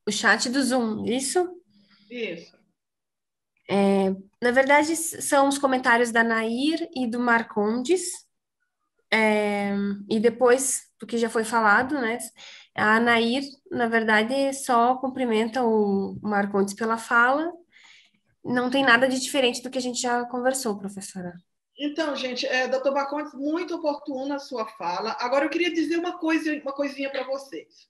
Speaker 5: O chat do Zoom, isso?
Speaker 1: Isso.
Speaker 5: Na verdade, são os comentários da Nair e do Marcondes, e depois do que já foi falado, né? A Nair, na verdade, só cumprimenta o Marcondes pela fala, não tem nada de diferente do que a gente já conversou, professora.
Speaker 1: Então, gente, doutor Marcondes, muito oportuna a sua fala. Agora, eu queria dizer uma coisinha para vocês.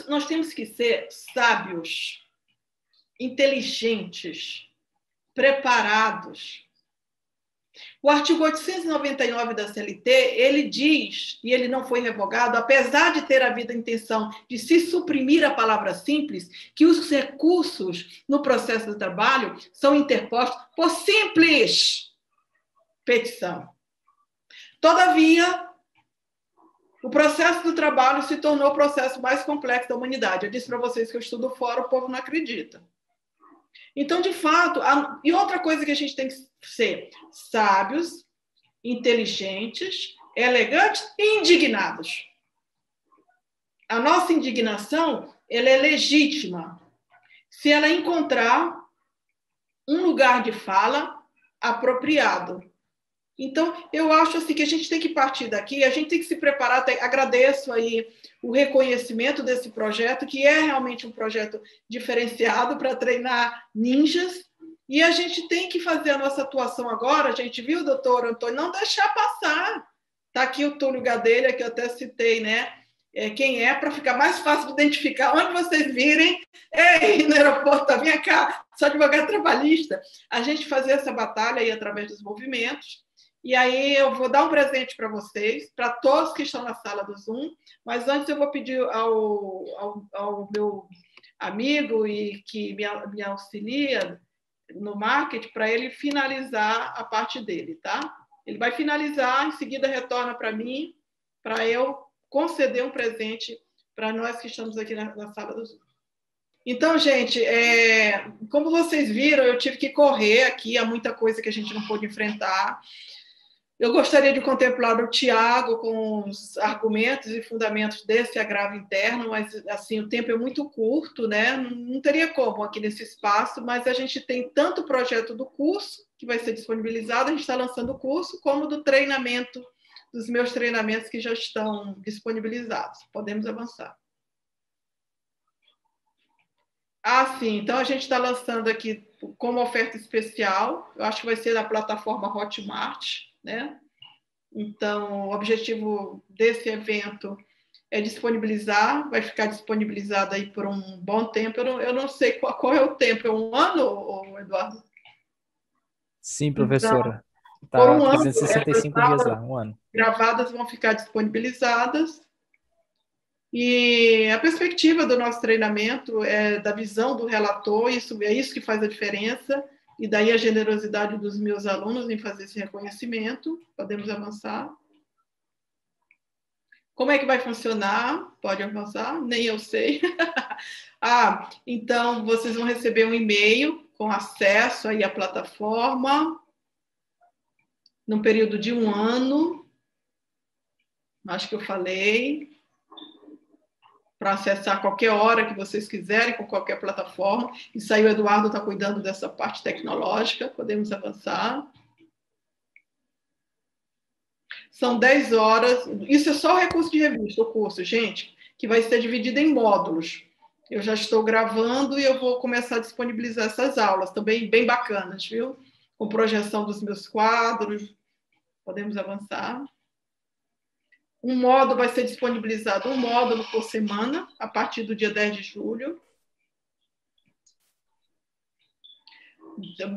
Speaker 1: Nós temos que ser sábios, inteligentes, preparados. O artigo 899 da CLT, ele diz, e ele não foi revogado, apesar de ter havido a intenção de se suprimir a palavra simples, que os recursos no processo do trabalho são interpostos por simples petição. Todavia, o processo do trabalho se tornou o processo mais complexo da humanidade. Eu disse para vocês que eu estudo fora, o povo não acredita. Então, de fato, e outra coisa que a gente tem que ser sábios, inteligentes, elegantes e indignados. A nossa indignação, ela é legítima se ela encontrar um lugar de fala apropriado. Então, eu acho assim que a gente tem que partir daqui, a gente tem que se preparar. Agradeço aí o reconhecimento desse projeto, que é realmente um projeto diferenciado para treinar ninjas, e a gente tem que fazer a nossa atuação agora. A gente viu, doutor Antônio, não deixar passar. Está aqui o Túlio Gadelha, que eu até citei, né? Quem é, para ficar mais fácil de identificar. Onde vocês virem, no aeroporto, vem cá, sou advogado trabalhista. A gente fazer essa batalha aí através dos movimentos. E aí eu vou dar um presente para vocês, para todos que estão na sala do Zoom, mas antes eu vou pedir ao meu amigo e que me auxilia no marketing para ele finalizar a parte dele, tá? Ele vai finalizar, em seguida retorna para mim, para eu conceder um presente para nós que estamos aqui na sala do Zoom. Então, gente, como vocês viram, eu tive que correr aqui, há muita coisa que a gente não pôde enfrentar. Eu gostaria de contemplar o Tiago com os argumentos e fundamentos desse agravo interno, mas assim o tempo é muito curto, né? Não teria como aqui nesse espaço, mas a gente tem tanto o projeto do curso, que vai ser disponibilizado, a gente está lançando o curso, como do treinamento, dos meus treinamentos que já estão disponibilizados. Podemos avançar. Sim, então a gente está lançando aqui como oferta especial, eu acho que vai ser na plataforma Hotmart, né? Então, o objetivo desse evento é disponibilizar, vai ficar disponibilizado aí por um bom tempo. Eu não sei qual é o tempo, é um ano, Eduardo?
Speaker 13: Sim, professora.
Speaker 1: Então, por um ano,
Speaker 13: 365 dias lá, um ano.
Speaker 1: Gravadas vão ficar disponibilizadas. E a perspectiva do nosso treinamento é da visão do relator, é isso que faz a diferença, e daí a generosidade dos meus alunos em fazer esse reconhecimento. Podemos avançar. Como é que vai funcionar? Pode avançar? Nem eu sei. Então, vocês vão receber um e-mail com acesso aí à plataforma num período de um ano. Acho que eu falei. Para acessar qualquer hora que vocês quiserem, com qualquer plataforma. Isso aí o Eduardo está cuidando dessa parte tecnológica. Podemos avançar. São 10 horas. Isso é só o recurso de revista, o curso, gente, que vai ser dividido em módulos. Eu já estou gravando e eu vou começar a disponibilizar essas aulas, também bem bacanas, viu? Com projeção dos meus quadros. Podemos avançar. Um módulo vai ser disponibilizado, um módulo por semana, a partir do dia 10 de julho.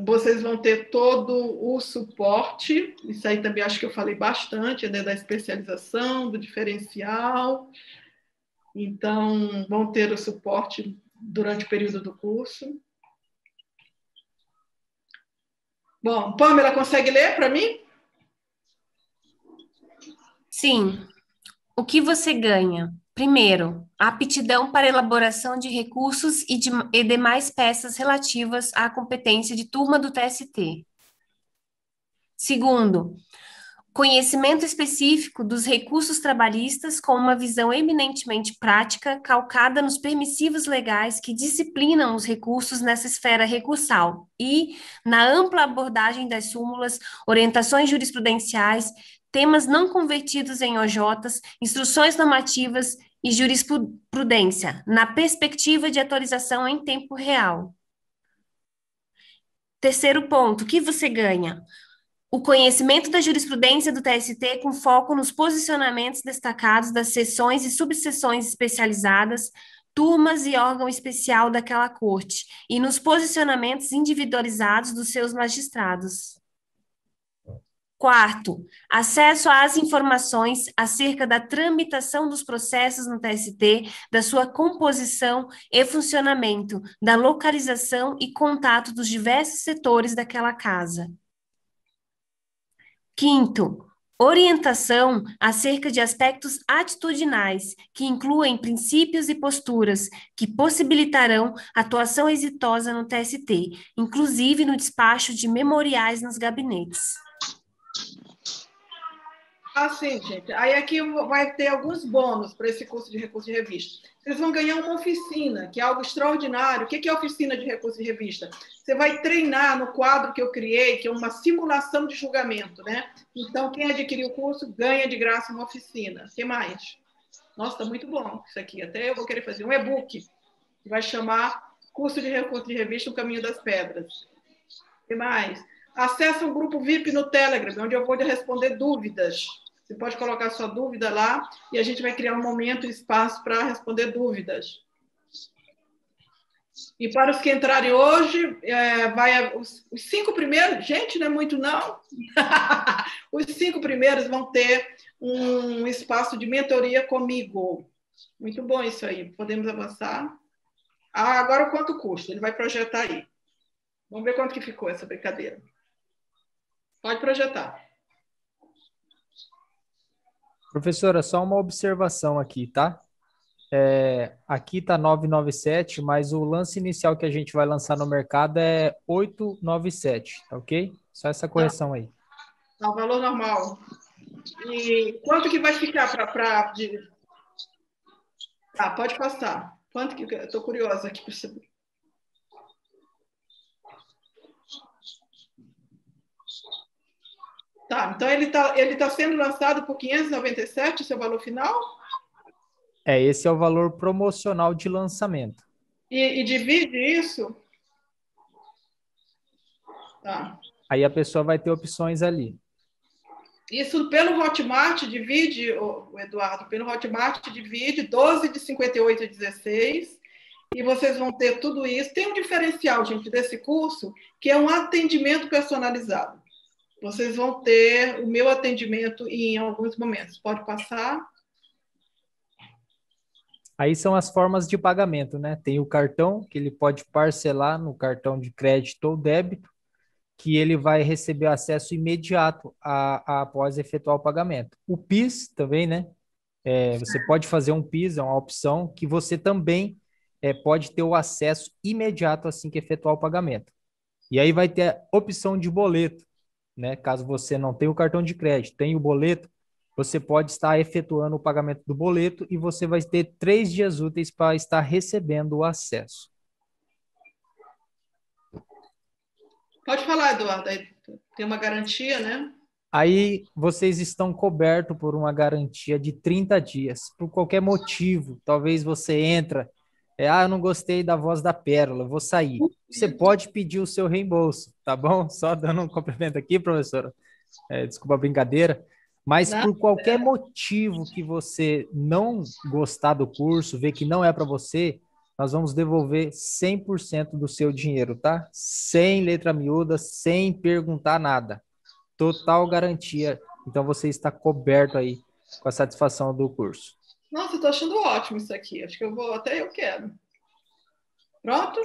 Speaker 1: Vocês vão ter todo o suporte, isso aí também acho que eu falei bastante, né, da especialização, do diferencial. Então, vão ter o suporte durante o período do curso. Bom, Pamela, consegue ler para mim?
Speaker 5: Sim. O que você ganha? Primeiro, aptidão para elaboração de recursos e demais peças relativas à competência de turma do TST. Segundo, conhecimento específico dos recursos trabalhistas com uma visão eminentemente prática, calcada nos permissivos legais que disciplinam os recursos nessa esfera recursal e na ampla abordagem das súmulas, orientações jurisprudenciais, temas não convertidos em OJs, instruções normativas e jurisprudência, na perspectiva de atualização em tempo real. Terceiro ponto, o que você ganha? O conhecimento da jurisprudência do TST com foco nos posicionamentos destacados das seções e subseções especializadas, turmas e órgão especial daquela corte, e nos posicionamentos individualizados dos seus magistrados. Quarto, acesso às informações acerca da tramitação dos processos no TST, da sua composição e funcionamento, da localização e contato dos diversos setores daquela casa. Quinto, orientação acerca de aspectos atitudinais, que incluem princípios e posturas que possibilitarão atuação exitosa no TST, inclusive no despacho de memoriais nos gabinetes.
Speaker 1: Sim, gente. Aí aqui vai ter alguns bônus para esse curso de recurso de revista. Vocês vão ganhar uma oficina, que é algo extraordinário. O que é a oficina de recurso de revista? Você vai treinar no quadro que eu criei, que é uma simulação de julgamento, né? Então, quem adquirir o curso ganha de graça uma oficina. O que mais? Nossa, está muito bom isso aqui. Até eu vou querer fazer um e-book, que vai chamar Curso de Recurso de Revista, O Caminho das Pedras. O que mais? Acesso ao grupo VIP no Telegram, onde eu vou responder dúvidas. Você pode colocar sua dúvida lá e a gente vai criar um momento e espaço para responder dúvidas. E para os que entrarem hoje, os 5 primeiros, gente, não é muito não. Os 5 primeiros vão ter um espaço de mentoria comigo. Muito bom isso aí. Podemos avançar. Agora quanto custa? Ele vai projetar aí. Vamos ver quanto que ficou essa brincadeira. Pode projetar.
Speaker 13: Professora, só uma observação aqui, tá? Aqui está 997, mas o lance inicial que a gente vai lançar no mercado é 897, tá ok? Só essa correção aí.
Speaker 1: Tá, o valor normal. E quanto que vai ficar para... Tá, pode passar. Quanto que... Eu estou curiosa aqui para saber. Tá, então ele tá sendo lançado por 597, o seu valor final?
Speaker 13: Esse é o valor promocional de lançamento.
Speaker 1: E divide isso? Tá.
Speaker 13: Aí a pessoa vai ter opções ali.
Speaker 1: Isso pelo Hotmart divide, o Eduardo, pelo Hotmart divide 12 de 58 a 16, e vocês vão ter tudo isso. Tem um diferencial, gente, desse curso, que é um atendimento personalizado. Vocês vão ter o meu atendimento em alguns momentos. Pode passar.
Speaker 13: Aí são as formas de pagamento, né? Tem o cartão, que ele pode parcelar no cartão de crédito ou débito, que ele vai receber acesso imediato após efetuar o pagamento. O PIS também, né? Você pode fazer um PIS, é uma opção que você também pode ter o acesso imediato assim que efetuar o pagamento. E aí vai ter a opção de boleto, né? Caso você não tenha o cartão de crédito, tenha o boleto, você pode estar efetuando o pagamento do boleto e você vai ter 3 dias úteis para estar recebendo o acesso.
Speaker 1: Pode falar, Eduardo. Tem uma garantia, né?
Speaker 13: Aí vocês estão cobertos por uma garantia de 30 dias, por qualquer motivo. Talvez você entra, eu não gostei da voz da Pérola, vou sair. Você pode pedir o seu reembolso, tá bom? Só dando um complemento aqui, professora. Desculpa a brincadeira. Mas por qualquer motivo que você não gostar do curso, ver que não é para você, nós vamos devolver 100% do seu dinheiro, tá? Sem letra miúda, sem perguntar nada. Total garantia. Então, você está coberto aí com a satisfação do curso.
Speaker 1: Nossa, eu tô achando ótimo isso aqui. Acho que até eu quero. Pronto?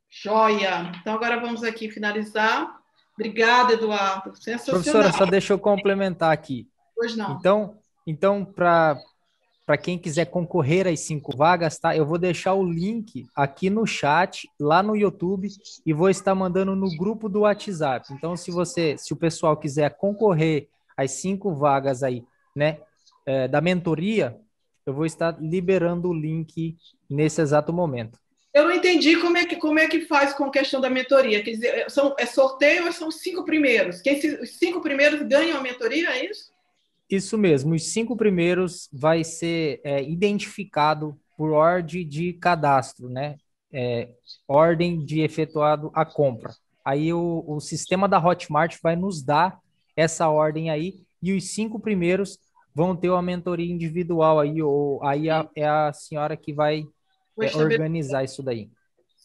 Speaker 1: Joia! Então, agora vamos aqui finalizar. Obrigada, Eduardo. Sensacional.
Speaker 13: Professora, só deixa eu complementar aqui.
Speaker 1: Pois não.
Speaker 13: Então para quem quiser concorrer às 5 vagas, tá? Eu vou deixar o link aqui no chat, lá no YouTube, e vou estar mandando no grupo do WhatsApp. Então, se o pessoal quiser concorrer às 5 vagas aí, né, da mentoria, eu vou estar liberando o link nesse exato momento.
Speaker 1: Eu não entendi como é que faz com a questão da mentoria. Quer dizer, é sorteio ou são os 5 primeiros? Os 5 primeiros ganham a mentoria, é isso?
Speaker 13: Isso mesmo, os 5 primeiros vai ser identificado por ordem de cadastro, né? Ordem de efetuado a compra. Aí o sistema da Hotmart vai nos dar essa ordem aí, e os 5 primeiros vão ter uma mentoria individual aí, ou aí é a senhora que vai organizar isso daí.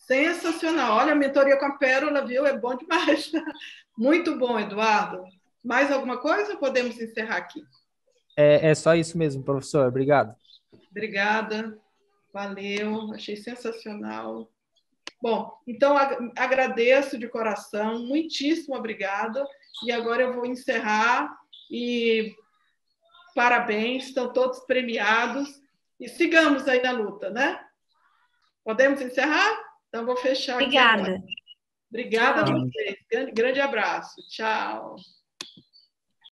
Speaker 1: Sensacional. Olha, a mentoria com a Pérola, viu? É bom demais. Muito bom, Eduardo. Mais alguma coisa ou podemos encerrar aqui?
Speaker 13: É só isso mesmo, professor. Obrigado.
Speaker 1: Obrigada. Valeu. Achei sensacional. Bom, então agradeço de coração. Muitíssimo obrigada. E agora eu vou encerrar. E parabéns, estão todos premiados. E sigamos aí na luta, né? Podemos encerrar? Então, vou fechar aqui.
Speaker 5: Obrigada.
Speaker 1: Obrigada a vocês. Grande abraço. Tchau.